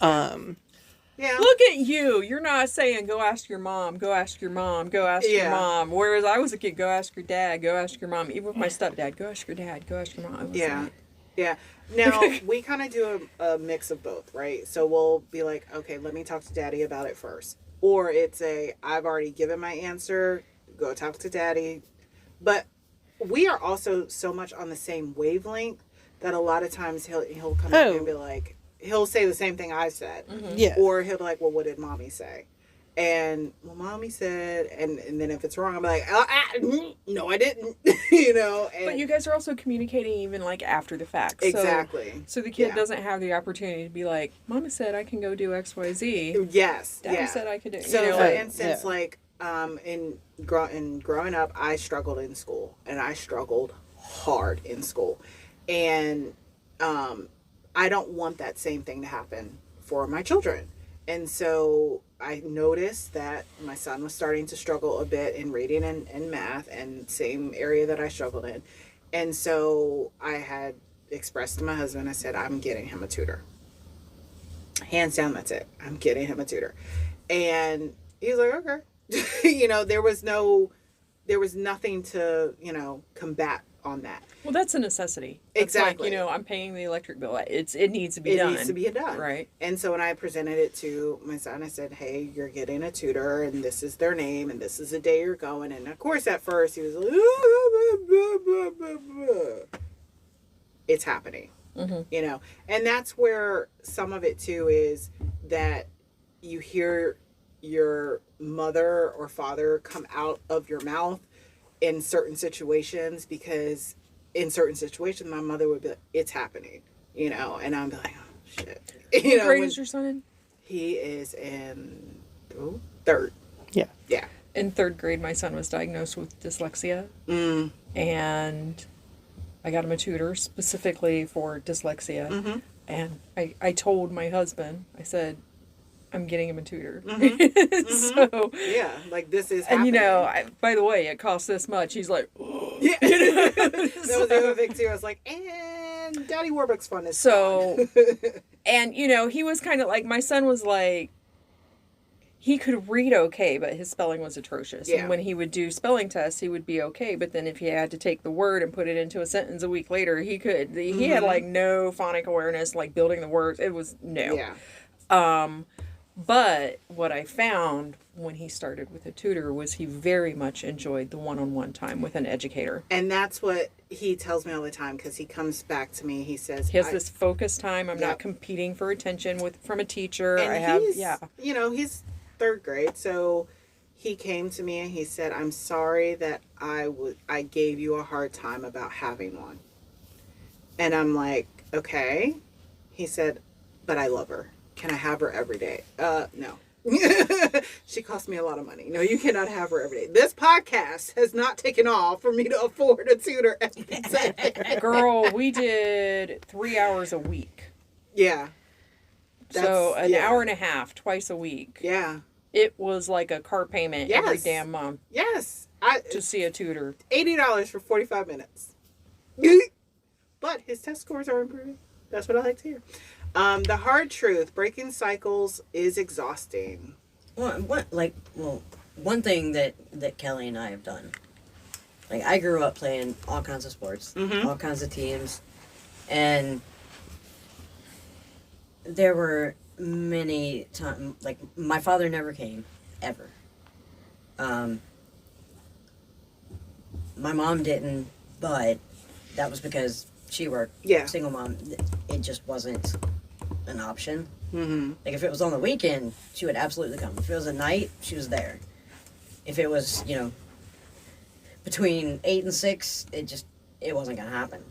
Yeah. Look at you. You're not saying, go ask your mom, go ask your mom, go ask your Yeah. mom. Whereas I was a kid, go ask your dad, go ask your mom. Even with my stepdad, go ask your dad, go ask your mom. I was Yeah. like, Yeah. Now, we kind of do a mix of both, right? So we'll be like, okay, let me talk to daddy about it first. Or it's I've already given my answer, go talk to daddy. But we are also so much on the same wavelength that a lot of times he'll come up and be like, he'll say the same thing I said. Yeah. Or he'll be like, well, what did mommy say? And well, mommy said, and then if it's wrong, I'm like, no, I didn't, And But you guys are also communicating even like after the fact. exactly. So the kid doesn't have the opportunity to be like, Mama said I can go do XYZ. Yes. Daddy said I could do. So, for Right, instance, like in growing up, I struggled in school, and I struggled hard in school, and I don't want that same thing to happen for my children. And so I noticed that my son was starting to struggle a bit in reading and math, and same area that I struggled in. And so I had expressed to my husband, I said, I'm getting him a tutor. Hands down, that's it. I'm getting him a tutor. And he was like, okay. There was nothing to, combat on that. Well, that's a necessity. That's Exactly. Like, I'm paying the electric bill. It needs to be It done. needs to be done. Right. And so when I presented it to my son, I said, hey, you're getting a tutor, and this is their name, and this is the day you're going. And of course, at first, he was like, it's happening. Mm-hmm. And that's where some of it, too, is that you hear your mother or father come out of your mouth in certain situations, because in certain situations my mother would be like, it's happening, and I'm like, oh shit. What grade is your son in? He is in third. Yeah. In third grade, my son was diagnosed with dyslexia, and I got him a tutor specifically for dyslexia. And I told my husband, I said, I'm getting him a tutor. So yeah, like this is happening. And by the way, it costs this much. He's like, oh. Yeah. That was the other thing too. I was like, and Daddy Warbucks fun is so and he was kind of like, my son was like, he could read okay, but his spelling was atrocious. Yeah. And when he would do spelling tests, he would be okay. But then if he had to take the word and put it into a sentence a week later, he had like no phonic awareness, like building the words. It was no. Yeah. But what I found when he started with a tutor was he very much enjoyed the one-on-one time with an educator. And that's what he tells me all the time, because he comes back to me. He says he has this focus time. I'm not competing for attention from a teacher. And he's third grade, so he came to me and he said, I'm sorry that I gave you a hard time about having one. And I'm like, okay. He said, but I love her. Can I have her every day? No. She costs me a lot of money. No, you cannot have her every day. This podcast has not taken off for me to afford a tutor every day. Girl, we did 3 hours a week. Yeah. So an hour and a half twice a week. Yeah. It was like a car payment every damn month. Yes. To see a tutor. $80 for 45 minutes. But his test scores are improving. That's what I like to hear. The hard truth, breaking cycles is exhausting. One thing that Kelly and I have done, like, I grew up playing all kinds of sports, all kinds of teams, and there were many times, like, my father never came, ever. My mom didn't, but that was because she worked. Yeah. Single mom. It just wasn't an option. Mm-hmm. Like, if it was on the weekend, she would absolutely come. If it was at night, she was there. If it was, between 8 and 6, it wasn't going to happen.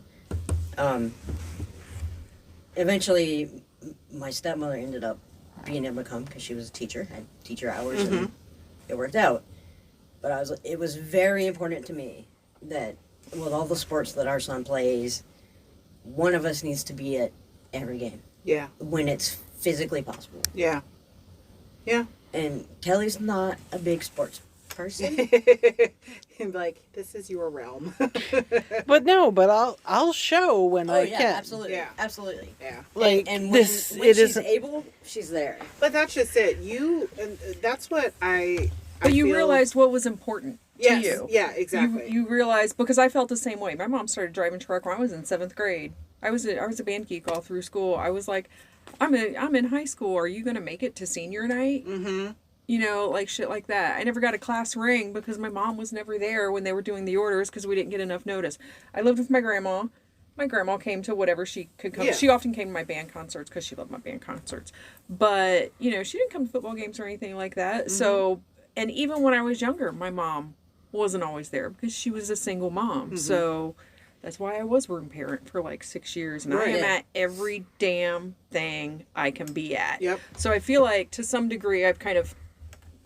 Eventually, my stepmother ended up being able to come because she was a teacher, had teacher hours, and it worked out. But it was very important to me that with all the sports that our son plays, one of us needs to be at every game. Yeah. When it's physically possible. Yeah. Yeah. And Kelly's not a big sports person. And like, this is your realm. But I'll show when I can. Absolutely. Yeah. Absolutely. Yeah. Like, and when she's able, she's there. But that's just it. That's what But you realized what was important to you. Yeah, exactly. You realized, because I felt the same way. My mom started driving truck when I was in 7th grade. I was a band geek all through school. I was like, I'm in high school. Are you going to make it to senior night? Mm-hmm. Like shit like that. I never got a class ring because my mom was never there when they were doing the orders because we didn't get enough notice. I lived with my grandma. my grandma came to whatever she could come. Yeah. She often came to my band concerts because she loved my band concerts. But, you know, she didn't come to football games or anything like that. Mm-hmm. So, and even when I was younger, my mom wasn't always there because she was a single mom. Mm-hmm. So that's why I was room parent for like 6 years. And I Right. am at every damn thing I can be at. Yep. So I feel like to some degree I've kind of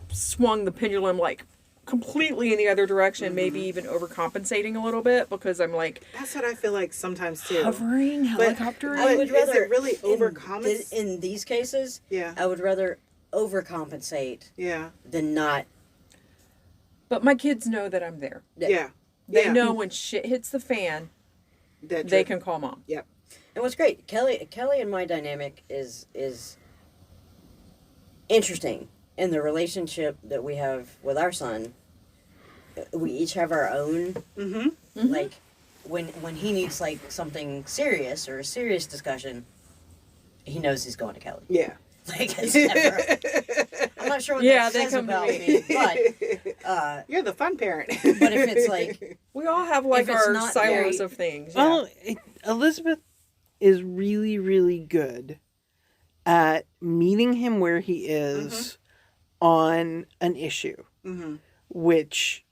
swung the pendulum like completely in the other direction, maybe even overcompensating a little bit because I'm like That's what I feel like sometimes too. hovering, But- helicoptering. but I would is rather it really in overcompensate? in these cases. Yeah. I would rather overcompensate Yeah. than not. But my kids know that I'm there. Yeah. They Yeah. know when shit hits the fan, That they can call mom. Yep. And what's great, Kelly and my dynamic is interesting in the relationship that we have with our son. We each have our own. Mm-hmm. Like when he needs like something serious or a serious discussion, he knows he's going to Kelly. Yeah. Like it's never. I'm not sure what Yeah, that they says come to about me. me, but You're the fun parent. but if it's like We all have like If it's our not silos very- of things. Well, Elizabeth is really, really good at meeting him where he is on an issue, Mm-hmm. which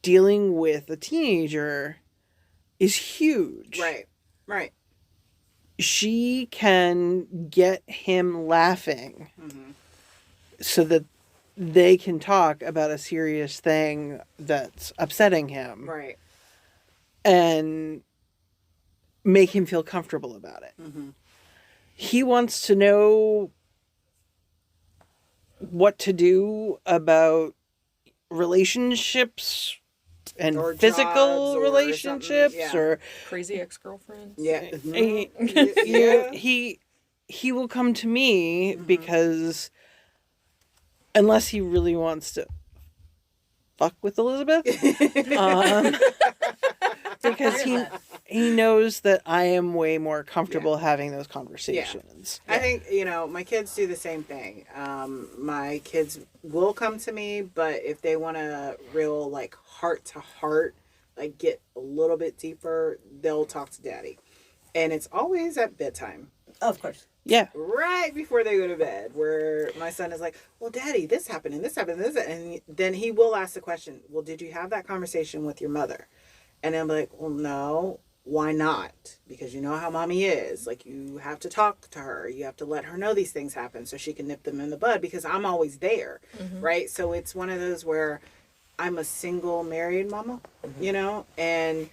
dealing with a teenager is huge. Right. Right. She can get him laughing Mm-hmm. so that they can talk about a serious thing that's upsetting him Right. and make him feel comfortable about it. Mm-hmm. He wants to know what to do about relationships and Or jobs physical or relationships something, yeah. or Crazy ex-girlfriends. Yeah. he, Yeah. he will come to me because unless he really wants to fuck with Elizabeth, because he knows that I am way more comfortable having those conversations. I think, my kids do the same thing. My kids will come to me, but if they want a real, like, heart to heart, like, get a little bit deeper, they'll talk to daddy. And it's always at bedtime, of course. Yeah. right before they go to bed, where my son is like, well, daddy, this happened, and this happened, and this, and then he will ask the question, well, did you have that conversation with your mother? And I'm like, well, no. Why not? Because you know how mommy is. Like, you have to talk to her. You have to let her know these things happen so she can nip them in the bud, because I'm always there, right? So it's one of those where I'm a single married mama, and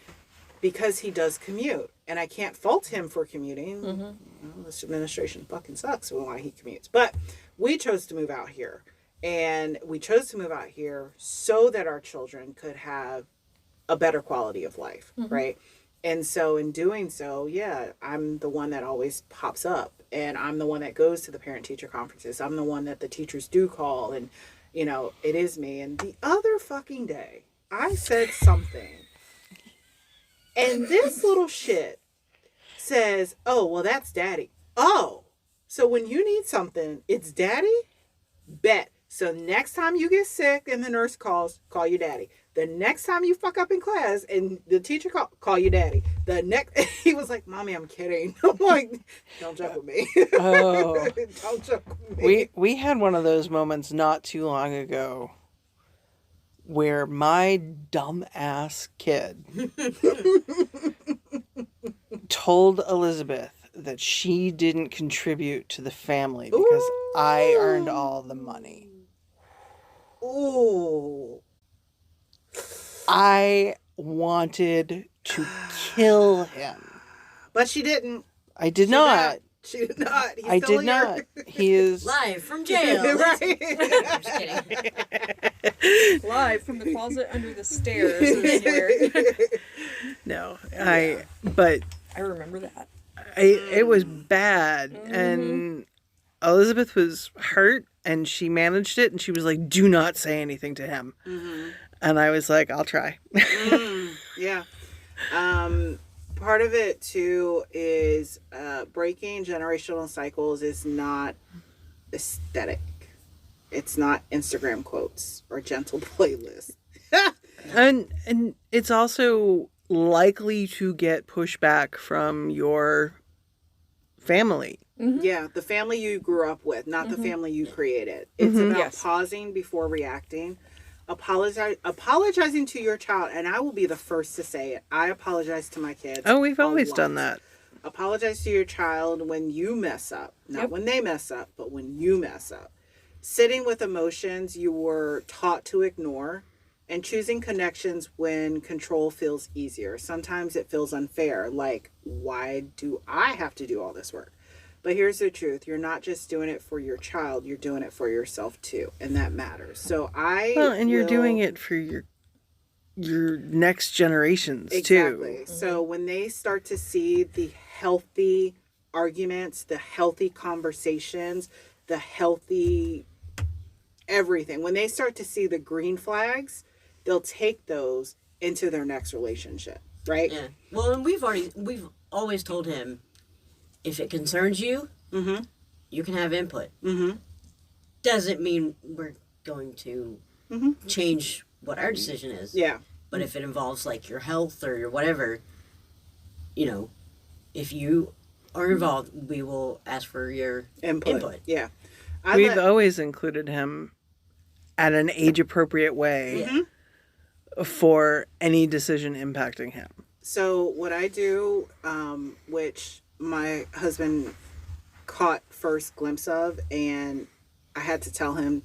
because he does commute, and I can't fault him for commuting. This administration fucking sucks why he commutes. But we chose to move out here, and we chose to move out here so that our children could have a better quality of life, right? And so in doing so, yeah, I'm the one that always pops up, and I'm the one that goes to the parent-teacher conferences. I'm the one that the teachers do call, and, it is me. And the other fucking day, I said something, and this little shit says, oh, well, that's daddy. Oh, so when you need something, it's daddy? Bet. So next time you get sick and the nurse calls, call your daddy. The next time you fuck up in class and the teacher call your daddy. He was like, Mommy, I'm kidding. I'm like, don't joke with me. Oh. Don't joke with me. We had one of those moments not too long ago where my dumb ass kid told Elizabeth that she didn't contribute to the family because I earned all the money. Ooh. I wanted to kill him. But she didn't. I did not. She did not. He's I still did here. not. He is Live from jail. Right. I'm just kidding. Live from the closet under the stairs. Is where no. But I remember that. it was bad, and Elizabeth was hurt, and she managed it, and she was like, "Do not say anything to him." And I was like, "I'll try." Yeah. Part of it too is breaking generational cycles is not aesthetic. It's not Instagram quotes or gentle playlists. And it's also likely to get pushback from your family. Yeah, the family you grew up with, not the family you created. It's about Yes. pausing before reacting, apologizing to your child, and I will be the first to say it. I apologize to my kids. Oh, we've a always lot. done that. Apologize to your child when you mess up, not Yep. when they mess up, but when you mess up. Sitting with emotions you were taught to ignore, and choosing connections when control feels easier. Sometimes it feels unfair, like, why do I have to do all this work? But here's the truth. You're not just doing it for your child, you're doing it for yourself too, and that matters. So You're doing it for your next generations exactly. too. So when they start to see the healthy arguments, the healthy conversations, the healthy everything, when they start to see the green flags, they'll take those into their next relationship, right? Yeah. Well, and we've always told him, if it concerns you, you can have input. Doesn't mean we're going to change what our decision is. Yeah. But if it involves like your health or your whatever, you know, if you are involved, we will ask for your input. Yeah. We've always included him at an age-appropriate way for any decision impacting him. So what I do, which my husband caught first glimpse of, and I had to tell him,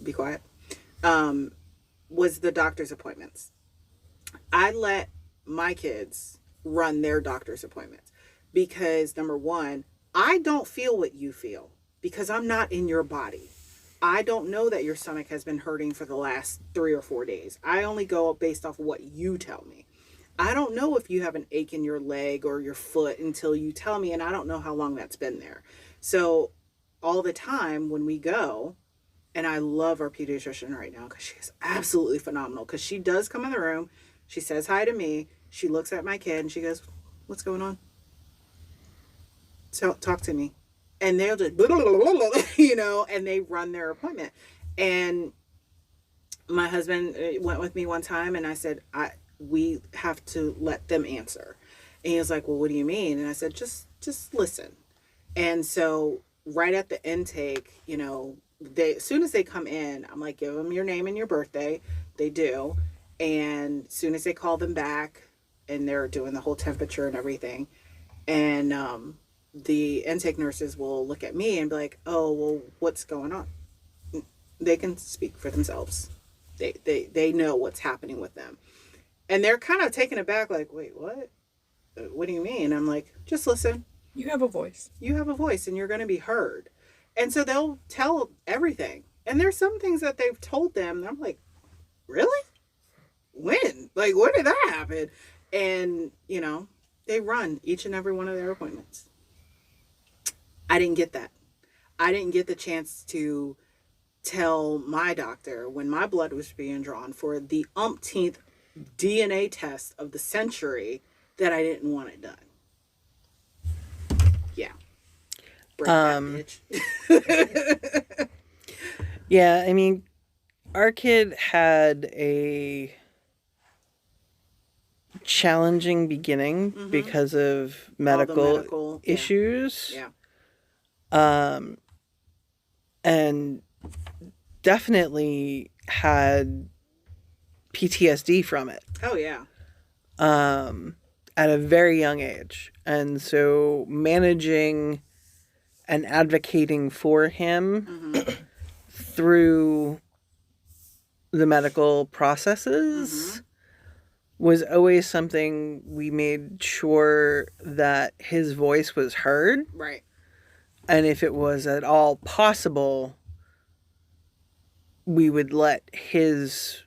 be quiet, was the doctor's appointments. I let my kids run their doctor's appointments because, number one, I don't feel what you feel because I'm not in your body. I don't know that your stomach has been hurting for the last 3 or 4 days. I only go based off of what you tell me. I don't know if you have an ache in your leg or your foot until you tell me, and I don't know how long that's been there. So all the time when we go, and I love our pediatrician right now because she is absolutely phenomenal, because she does come in the room, she says hi to me, she looks at my kid, and she goes, what's going on? So talk to me. And they'll just, you know, and they run their appointment. And my husband went with me one time, and I said, we have to let them answer. And he was like, well, what do you mean? And I said, just listen. And so right at the intake, you know, as soon as they come in, I'm like, give them your name and your birthday. They do. And as soon as they call them back, and they're doing the whole temperature and everything, and the intake nurses will look at me and be like, oh, well, what's going on? They can speak for themselves. They know what's happening with them. And they're kind of taken aback, like, wait, what? What do you mean? I'm like, just listen. You have a voice. You have a voice, and you're going to be heard. And so they'll tell everything. And there's some things that they've told them. I'm like, really? When? Like, when did that happen? And, you know, they run each and every one of their appointments. I didn't get that. I didn't get the chance to tell my doctor when my blood was being drawn for the umpteenth DNA test of the century that I didn't want it done. Yeah. Break that bitch. Yeah, I mean, our kid had a challenging beginning because of medical issues. Yeah. And definitely had PTSD from it. Oh, yeah. At a very young age. And so managing and advocating for him through the medical processes was always something we made sure that his voice was heard. Right. And if it was at all possible, we would let his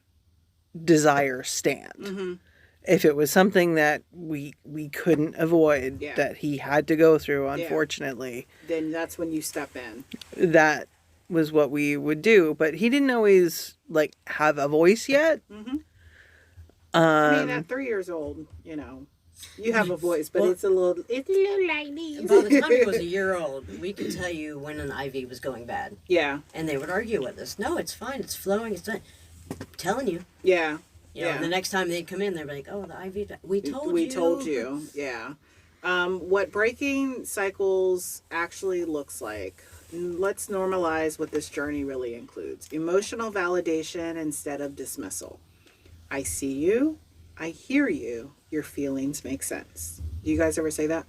desire stand. If it was something that we couldn't avoid, that he had to go through, unfortunately, then that's when you step in. That was what we would do. But he didn't always like have a voice yet. I mean, at 3 years old, you know, you have a voice, but it's a little like this. By the time he was a year old, we could tell you when an IV was going bad. Yeah. And they would argue with us. No, it's fine. It's flowing. It's fine. I'm telling you. Yeah. You know, and the next time they'd come in, they'd be like, "Oh, the IV. We told you. We told you." Yeah. What breaking cycles actually looks like. Let's normalize what this journey really includes. Emotional validation instead of dismissal. I see you. I hear you. Your feelings make sense. Do you guys ever say that?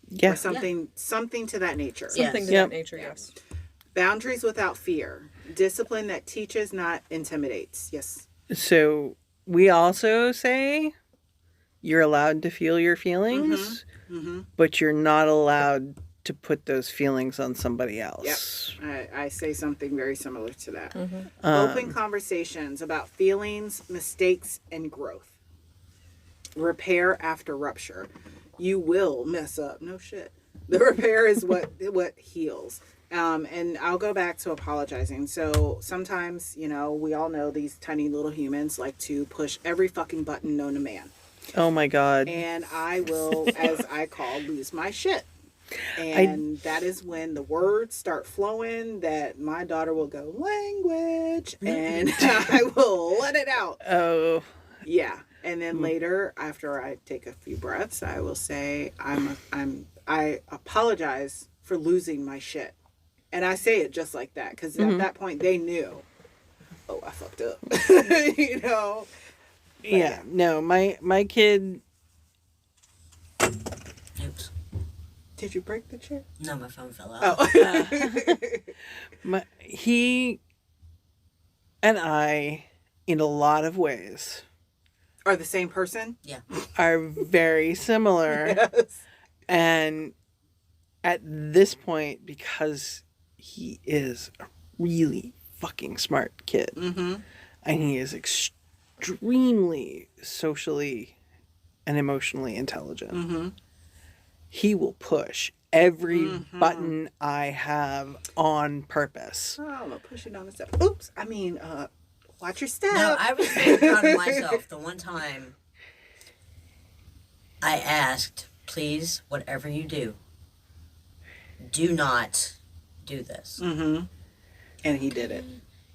Yeah. Or something to that nature. Something to Yep. that nature, yes. Boundaries without fear. Discipline that teaches, not intimidates. Yes. So we also say you're allowed to feel your feelings, but you're not allowed to put those feelings on somebody else. I say something very similar to that. Open conversations about feelings, mistakes, and growth. Repair after rupture. You will mess up. No shit. The repair is what heals. And I'll go back to apologizing. So sometimes, you know, we all know these tiny little humans like to push every fucking button known to man. Oh my God. And I will, as I call, lose my shit. And that is when the words start flowing that my daughter will go, language, and I will let it out. Oh. Yeah. And then later, after I take a few breaths, I will say, I apologize for losing my shit. And I say it just like that, because at that point they knew, oh, I fucked up. You know? But Yeah. No, my kid, Oops. Did you break the chair? No, my phone fell out. Oh. he and I, in a lot of ways, Are the same person? Yeah. are very similar. Yes. And at this point, because he is a really fucking smart kid, and he is extremely socially and emotionally intelligent, he will push every button I have on purpose. Oh, I'm gonna push it on the step. Oops. I mean, watch your step. No, I was very proud of myself the one time I asked, please, whatever you do not do this. And he did it.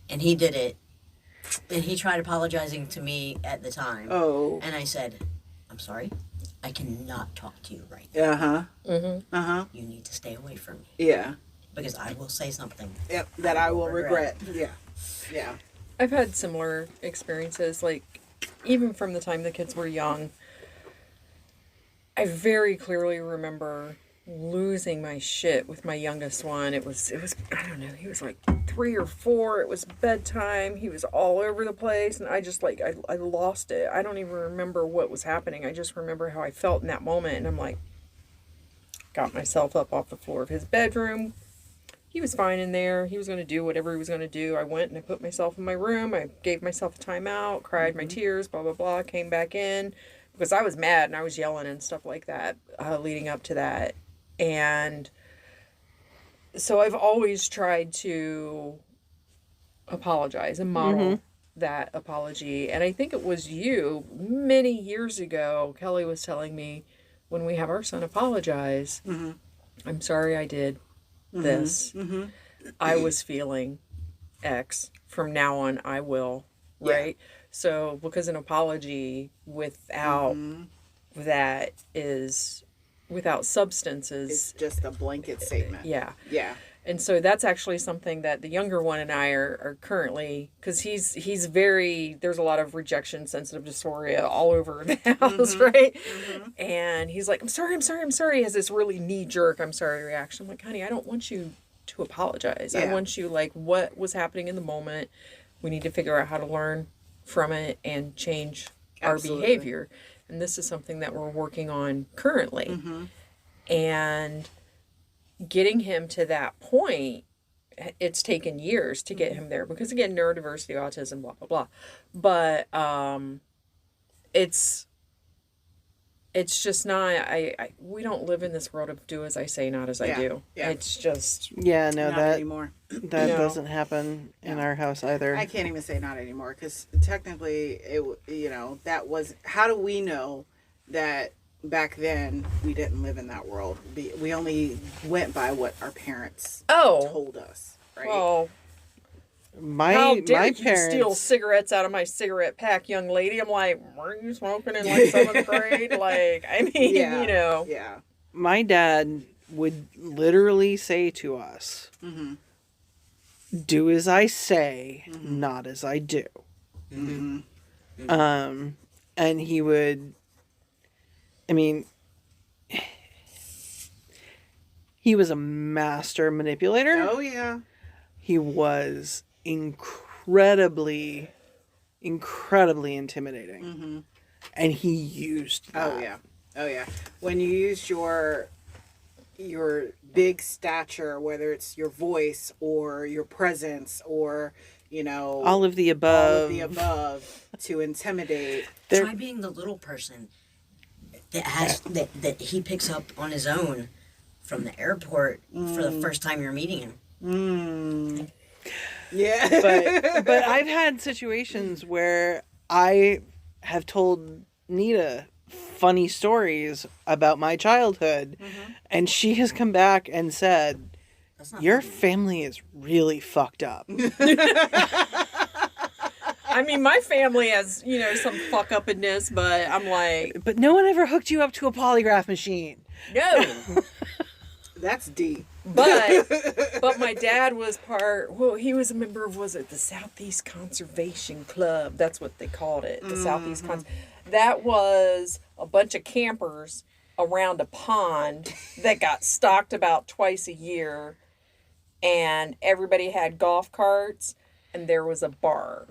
And he did it. And he tried apologizing to me at the time. Oh. And I said, I'm sorry. I cannot talk to you right now. You need to stay away from me. Yeah. Because I will say something. Yep. That I will regret. Yeah. Yeah. I've had similar experiences, like even from the time the kids were young. I very clearly remember losing my shit with my youngest one. It was I don't know, he was like 3 or 4. It was bedtime. He was all over the place, and I just like I lost it. I don't even remember what was happening. I just remember how I felt in that moment, and I'm like, got myself up off the floor of his bedroom. He was fine in there. He was going to do whatever he was going to do. I went and I put myself in my room. I gave myself a timeout, cried my tears, blah, blah, blah, came back in because I was mad and I was yelling and stuff like that leading up to that. And so I've always tried to apologize and model that apology. And I think it was you many years ago, Kelly was telling me, when we have our son apologize, I'm sorry I did this. I was feeling X. From now on, I will. Right? So, because an apology without that is, without substances. It's just a blanket statement. Yeah. Yeah. And so that's actually something that the younger one and I are currently, because he's very, there's a lot of rejection sensitive dysphoria all over the house, right? And he's like, I'm sorry. He has this really knee jerk, I'm sorry reaction. I'm like, honey, I don't want you to apologize. I want you, like, what was happening in the moment. We need to figure out how to learn from it and change our behavior. And this is something that we're working on currently. And getting him to that point, it's taken years to get him there because, again, neurodiversity, autism, blah blah blah. But it's just not. We don't live in this world of do as I say, not as I do. Yeah. It's just Not anymore. That No. doesn't happen in our house either. I can't even say not anymore because technically, that was. How do we know that back then we didn't live in that world? We only went by what our parents told us, right? Well, How My dare my you steal parents. cigarettes out of my cigarette pack, young lady? I'm like, weren't you smoking in like 7th grade? Like, I mean, Yeah. you know. Yeah. My dad would literally say to us, Mm-hmm. "Do as I say, not as I do." Mm-hmm. And he would. I mean, he was a master manipulator. Oh yeah. He was incredibly intimidating. Mm-hmm. And he used that. Oh yeah. Oh yeah. When you use your big stature, whether it's your voice or your presence or, you know, All of the all above. of the above to intimidate. There- Try being the little person that he picks up on his own from the airport for the first time you're meeting him. Mm. Yeah. but I've had situations where I have told Nita funny stories about my childhood, and she has come back and said, That's not "Your funny. family is really fucked up." I mean, my family has, you know, some fuck up in this, but I'm like, But no one ever hooked you up to a polygraph machine. no. That's deep. But my dad was he was a member of, was it the Southeast Conservation Club? That's what they called it. The Southeast That was a bunch of campers around a pond that got stocked about twice a year, and everybody had golf carts, and there was a bar.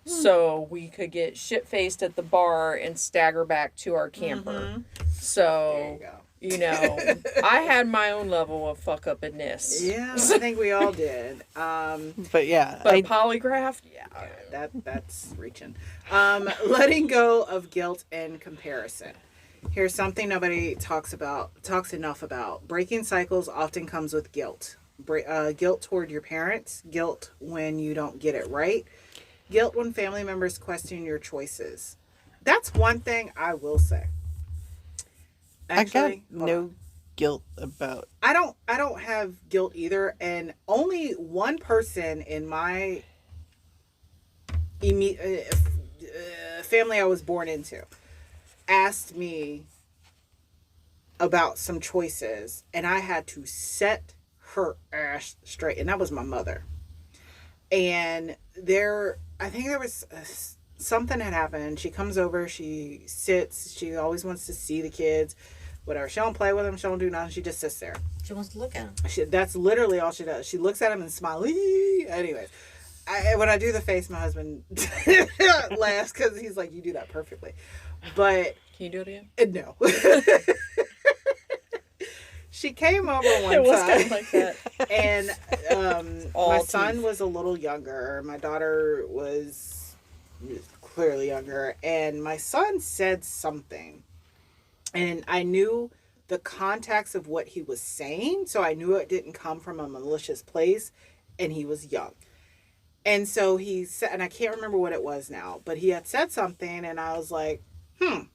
So we could get shit-faced at the bar and stagger back to our camper. So, you know, I had my own level of fuck up in this. Yeah, I think we all did. But yeah, But polygraph, yeah. That's reaching. Letting go of guilt and comparison. Here's something nobody talks enough about. Breaking cycles often comes with guilt. Guilt toward your parents, guilt when you don't get it right, guilt when family members question your choices. That's one thing I will say. Actually, I got no guilt about. I don't have guilt either, and only one person in my family I was born into asked me about some choices, and I had to set her ass straight, and that was my mother. And I think there was something had happened. She comes over, she sits, she always wants to see the kids, whatever. She don't play with them, she don't do nothing, she just sits there. She wants to look at him. That's literally all she does. She looks at him and smiles. Anyways, when I do the face, my husband laughs because he's like, "You do that perfectly." But Can you do it again? no. She came over one It was time, kind of like that. and All my son teeth. was a little younger. My daughter was clearly younger, and my son said something, and I knew the context of what he was saying, so I knew it didn't come from a malicious place, and he was young. And so he said, and I can't remember what it was now, but he had said something, and I was like, I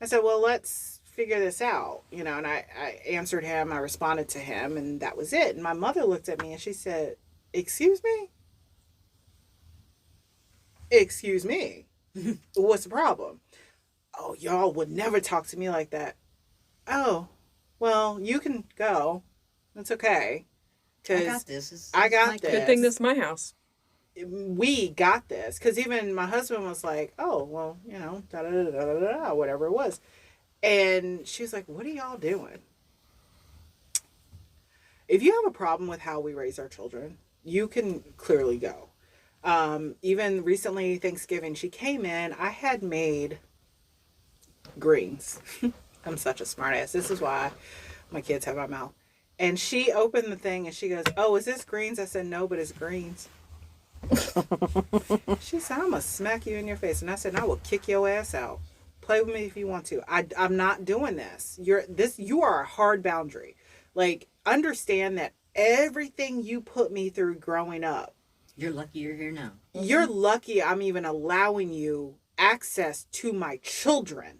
said, well, let's figure this out, and I answered him, I responded to him, and that was it. And my mother looked at me and she said, excuse me? Excuse me? What's the problem? Oh, y'all would never talk to me like that. Oh, well, you can go. It's okay. I got this. I got my this. Good thing this is my house. We got this. Because even my husband was like, oh, well, da-da-da-da-da-da, whatever it was. And she was like, what are y'all doing? If you have a problem with how we raise our children, you can clearly go. Even recently, Thanksgiving, she came in. I had made greens. I'm such a smart ass. This is why my kids have my mouth. And she opened the thing and she goes, oh, is this greens? I said, no, but it's greens. She said, I'm going to smack you in your face. And I said, I will kick your ass out. Play with me if you want to. I'm not doing this. You are a hard boundary. Like, understand that everything you put me through growing up, You're lucky you're here now. you're lucky I'm even allowing you access to my children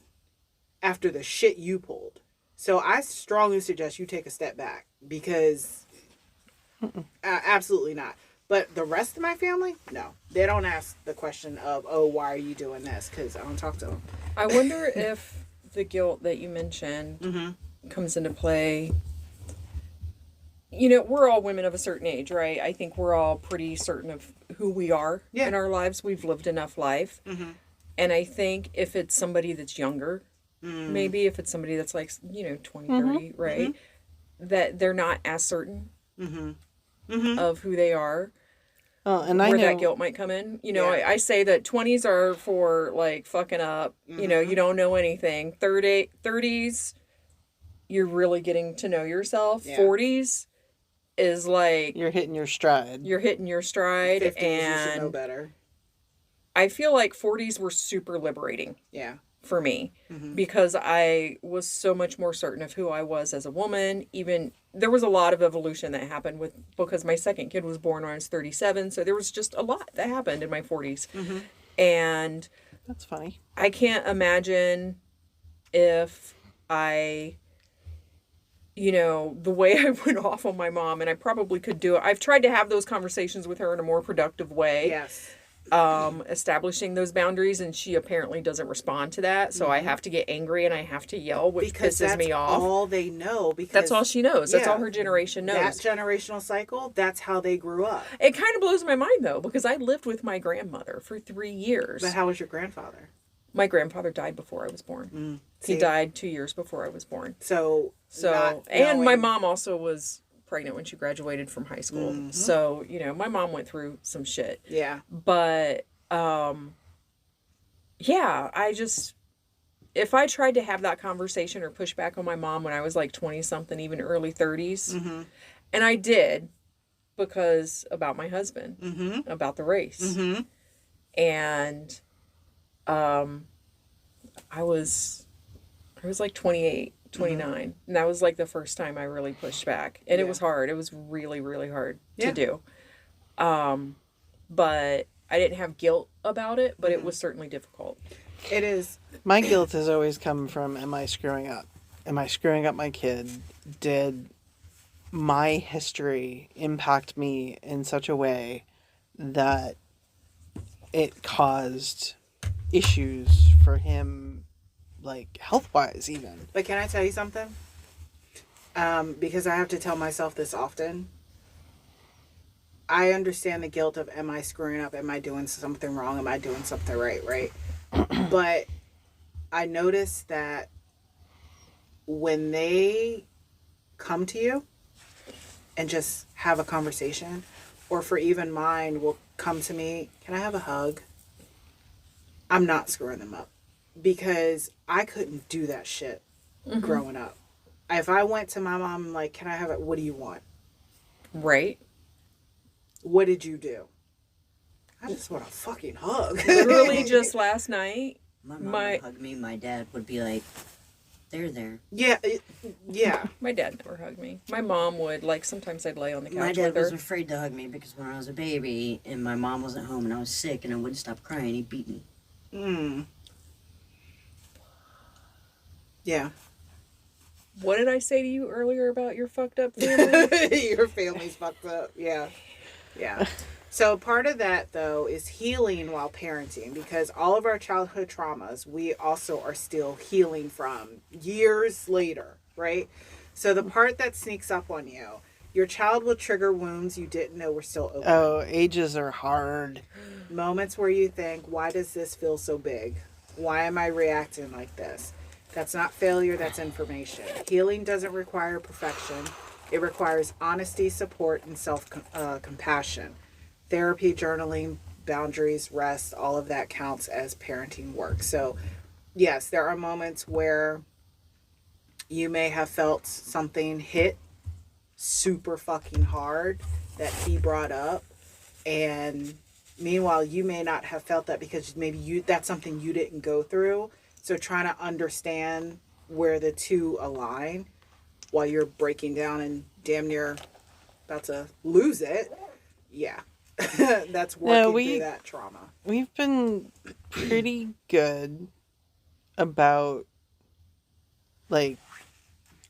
after the shit you pulled. So I strongly suggest you take a step back because absolutely not. But the rest of my family, no. They don't ask the question of, oh, why are you doing this? Because I don't talk to them. I wonder if the guilt that you mentioned comes into play. You know, we're all women of a certain age, right? I think we're all pretty certain of who we are in our lives. We've lived enough life. And I think if it's somebody that's younger, maybe if it's somebody that's like, 20, 30, right? That they're not as certain of who they are. Oh, and I where know that guilt might come in. I say that 20s are for like fucking up. You don't know anything. 30s, you're really getting to know yourself. Yeah. 40s is like you're hitting your stride. 50s, you should know and better. I feel like 40s were super liberating. Yeah. For me, because I was so much more certain of who I was as a woman. Even there was a lot of evolution that happened because my second kid was born when I was 37, so there was just a lot that happened in my 40s. And that's funny. I can't imagine if I, the way I went off on my mom, and I probably could do it. I've tried to have those conversations with her in a more productive way. Yes. Establishing those boundaries, and she apparently doesn't respond to that, so I have to get angry and I have to yell, which pisses me off. All they know, because that's all she knows. That's all her generation knows. That generational cycle, that's how they grew up. It kind of blows my mind though, because I lived with my grandmother for 3 years. But how was your grandfather? My grandfather died before I was born. He died 2 years before I was born. So and my mom also was pregnant when she graduated from high school. So, my mom went through some shit. Yeah. But, if I tried to have that conversation or push back on my mom when I was like 20 something, even early 30s, and I did because about my husband, about the race. And, I was like 28. 29, and that was like the first time I really pushed back, and it was hard. It was really, really hard to do. But I didn't have guilt about it, but it was certainly difficult. It is. My guilt has always come from, am I screwing up? Am I screwing up my kid? Did my history impact me in such a way that it caused issues for him, like health-wise even? But can I tell you something? Because I have to tell myself this often. I understand the guilt of, am I screwing up? Am I doing something wrong? Am I doing something right? But I notice that when they come to you and just have a conversation, or for even mine will come to me, can I have a hug? I'm not screwing them up. Because I couldn't do that shit growing up. If I went to my mom, like, can I have it? What do you want? Right. What did you do? I just want a fucking hug. Literally just last night. My mom would hug me. My dad would be like, there. Yeah. My dad never hugged me. My mom would, like, sometimes I'd lay on the couch My with dad her. was afraid to hug me because when I was a baby and my mom wasn't home and I was sick and I wouldn't stop crying, he beat me. Yeah. What did I say to you earlier about your fucked up family? Your family's fucked up. Yeah. So part of that, though, is healing while parenting, because all of our childhood traumas, we also are still healing from years later, right? So the part that sneaks up on you, your child will trigger wounds you didn't know were still open. Oh, ages are hard. Moments where you think, why does this feel so big? Why am I reacting like this? That's not failure, that's information. Healing doesn't require perfection. It requires honesty, support, and self-compassion. Therapy, journaling, boundaries, rest, all of that counts as parenting work. So, yes, there are moments where you may have felt something hit super fucking hard that he brought up, and meanwhile, you may not have felt that because maybe that's something you didn't go through. So trying to understand where the two align while you're breaking down and damn near about to lose it. Yeah. That's working through that trauma. We've been pretty good about, like,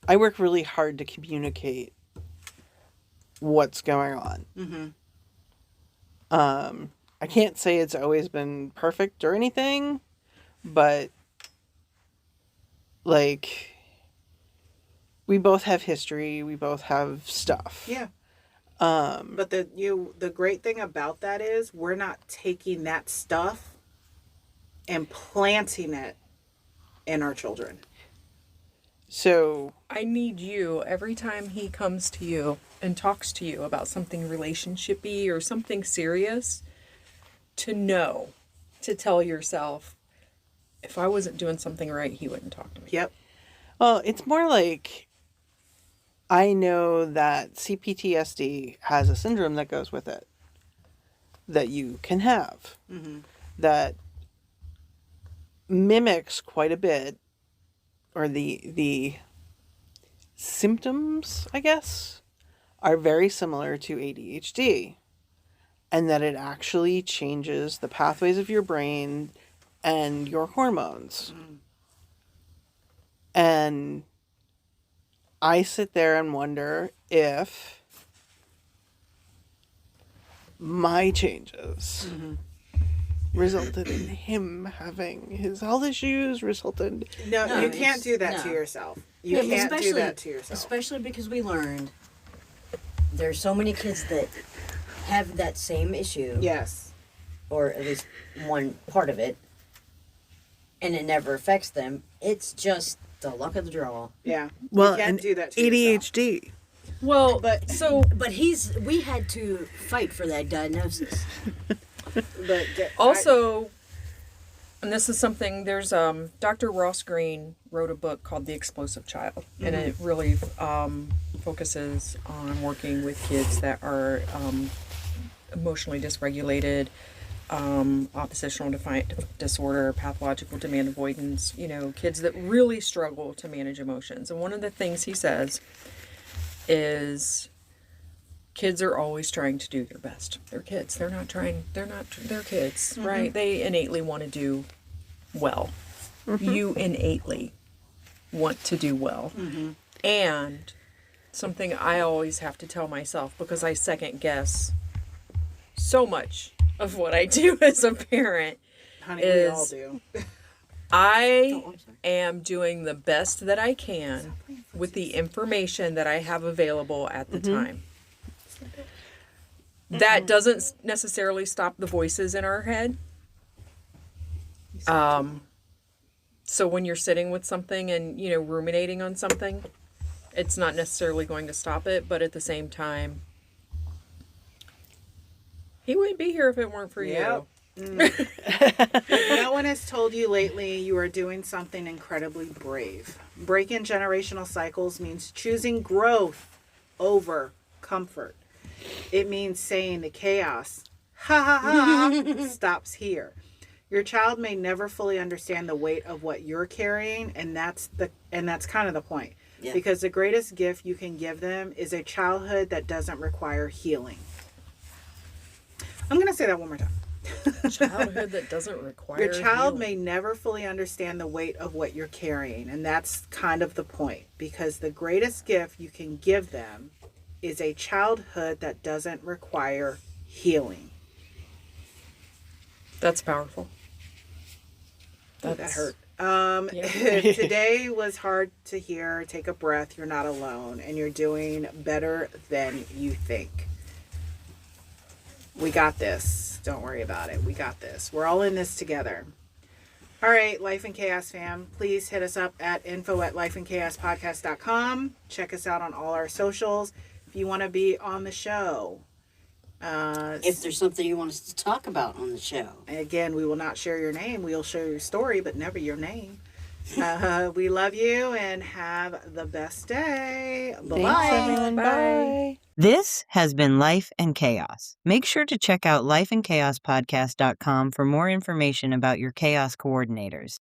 I work really hard to communicate what's going on. I can't say it's always been perfect or anything, but like we both have history, we both have stuff. Yeah. But the great thing about that is we're not taking that stuff and planting it in our children. So I need you every time he comes to you and talks to you about something relationshipy or something serious to know, to tell yourself, if I wasn't doing something right, he wouldn't talk to me. Yep. well, it's more like I know that CPTSD has a syndrome that goes with it that you can have that mimics quite a bit, or the symptoms, I guess, are very similar to ADHD, and that it actually changes the pathways of your brain and your hormones. And I sit there and wonder if my changes resulted in him having his health issues, resulted... No, No, you can't do that no. to yourself. You Yeah, can't do especially- that to yourself. Especially because we learned there's so many kids that have that same issue, Yes. or at least one part of it, and it never affects them. It's just the luck of the draw. Yeah. Well, you can't and do that to yourself. ADHD. Well, But- so But we had to fight for that diagnosis. But also, and this is something, there's Dr. Ross Greene wrote a book called The Explosive Child, and it really focuses on working with kids that are emotionally dysregulated, oppositional defiant disorder, pathological demand avoidance, kids that really struggle to manage emotions. And one of the things he says is kids are always trying to do their best. They're kids. They're kids, right? They innately want to do well. You innately want to do well. And something I always have to tell myself, because I second guess so much of what I do as a parent, honey, we all is- do. I am doing the best that I can with the information that I have available at the time. That doesn't necessarily stop the voices in our head. So when you're sitting with something and, ruminating on something, it's not necessarily going to stop it, but at the same time, he wouldn't be here if it weren't for Yep. you. No one has told you lately you are doing something incredibly brave. Breaking generational cycles means choosing growth over comfort. It means saying the chaos, ha ha ha, stops here. Your child may never fully understand the weight of what you're carrying, and that's kind of the point. Yeah. Because the greatest gift you can give them is a childhood that doesn't require healing. I'm going to say that one more time. Childhood that doesn't require Your child healing. may never fully understand the weight of what you're carrying, and that's kind of the point, because the greatest gift you can give them is a childhood that doesn't require healing. That's powerful. That hurt. Yeah. Today was hard to hear. Take a breath. You're not alone, and you're doing better than you think. We got this. Don't worry about it. We got this. We're all in this together. All right, Life in Chaos fam, please hit us up at info@lifeinchaospodcast.com. Check us out on all our socials if you want to be on the show. If there's something you want us to talk about on the show. Again, we will not share your name. We'll share your story, but never your name. We love you and have the best day. Bye-bye. Thanks, everyone. Bye. This has been Life and Chaos. Make sure to check out lifeandchaospodcast.com for more information about your chaos coordinators.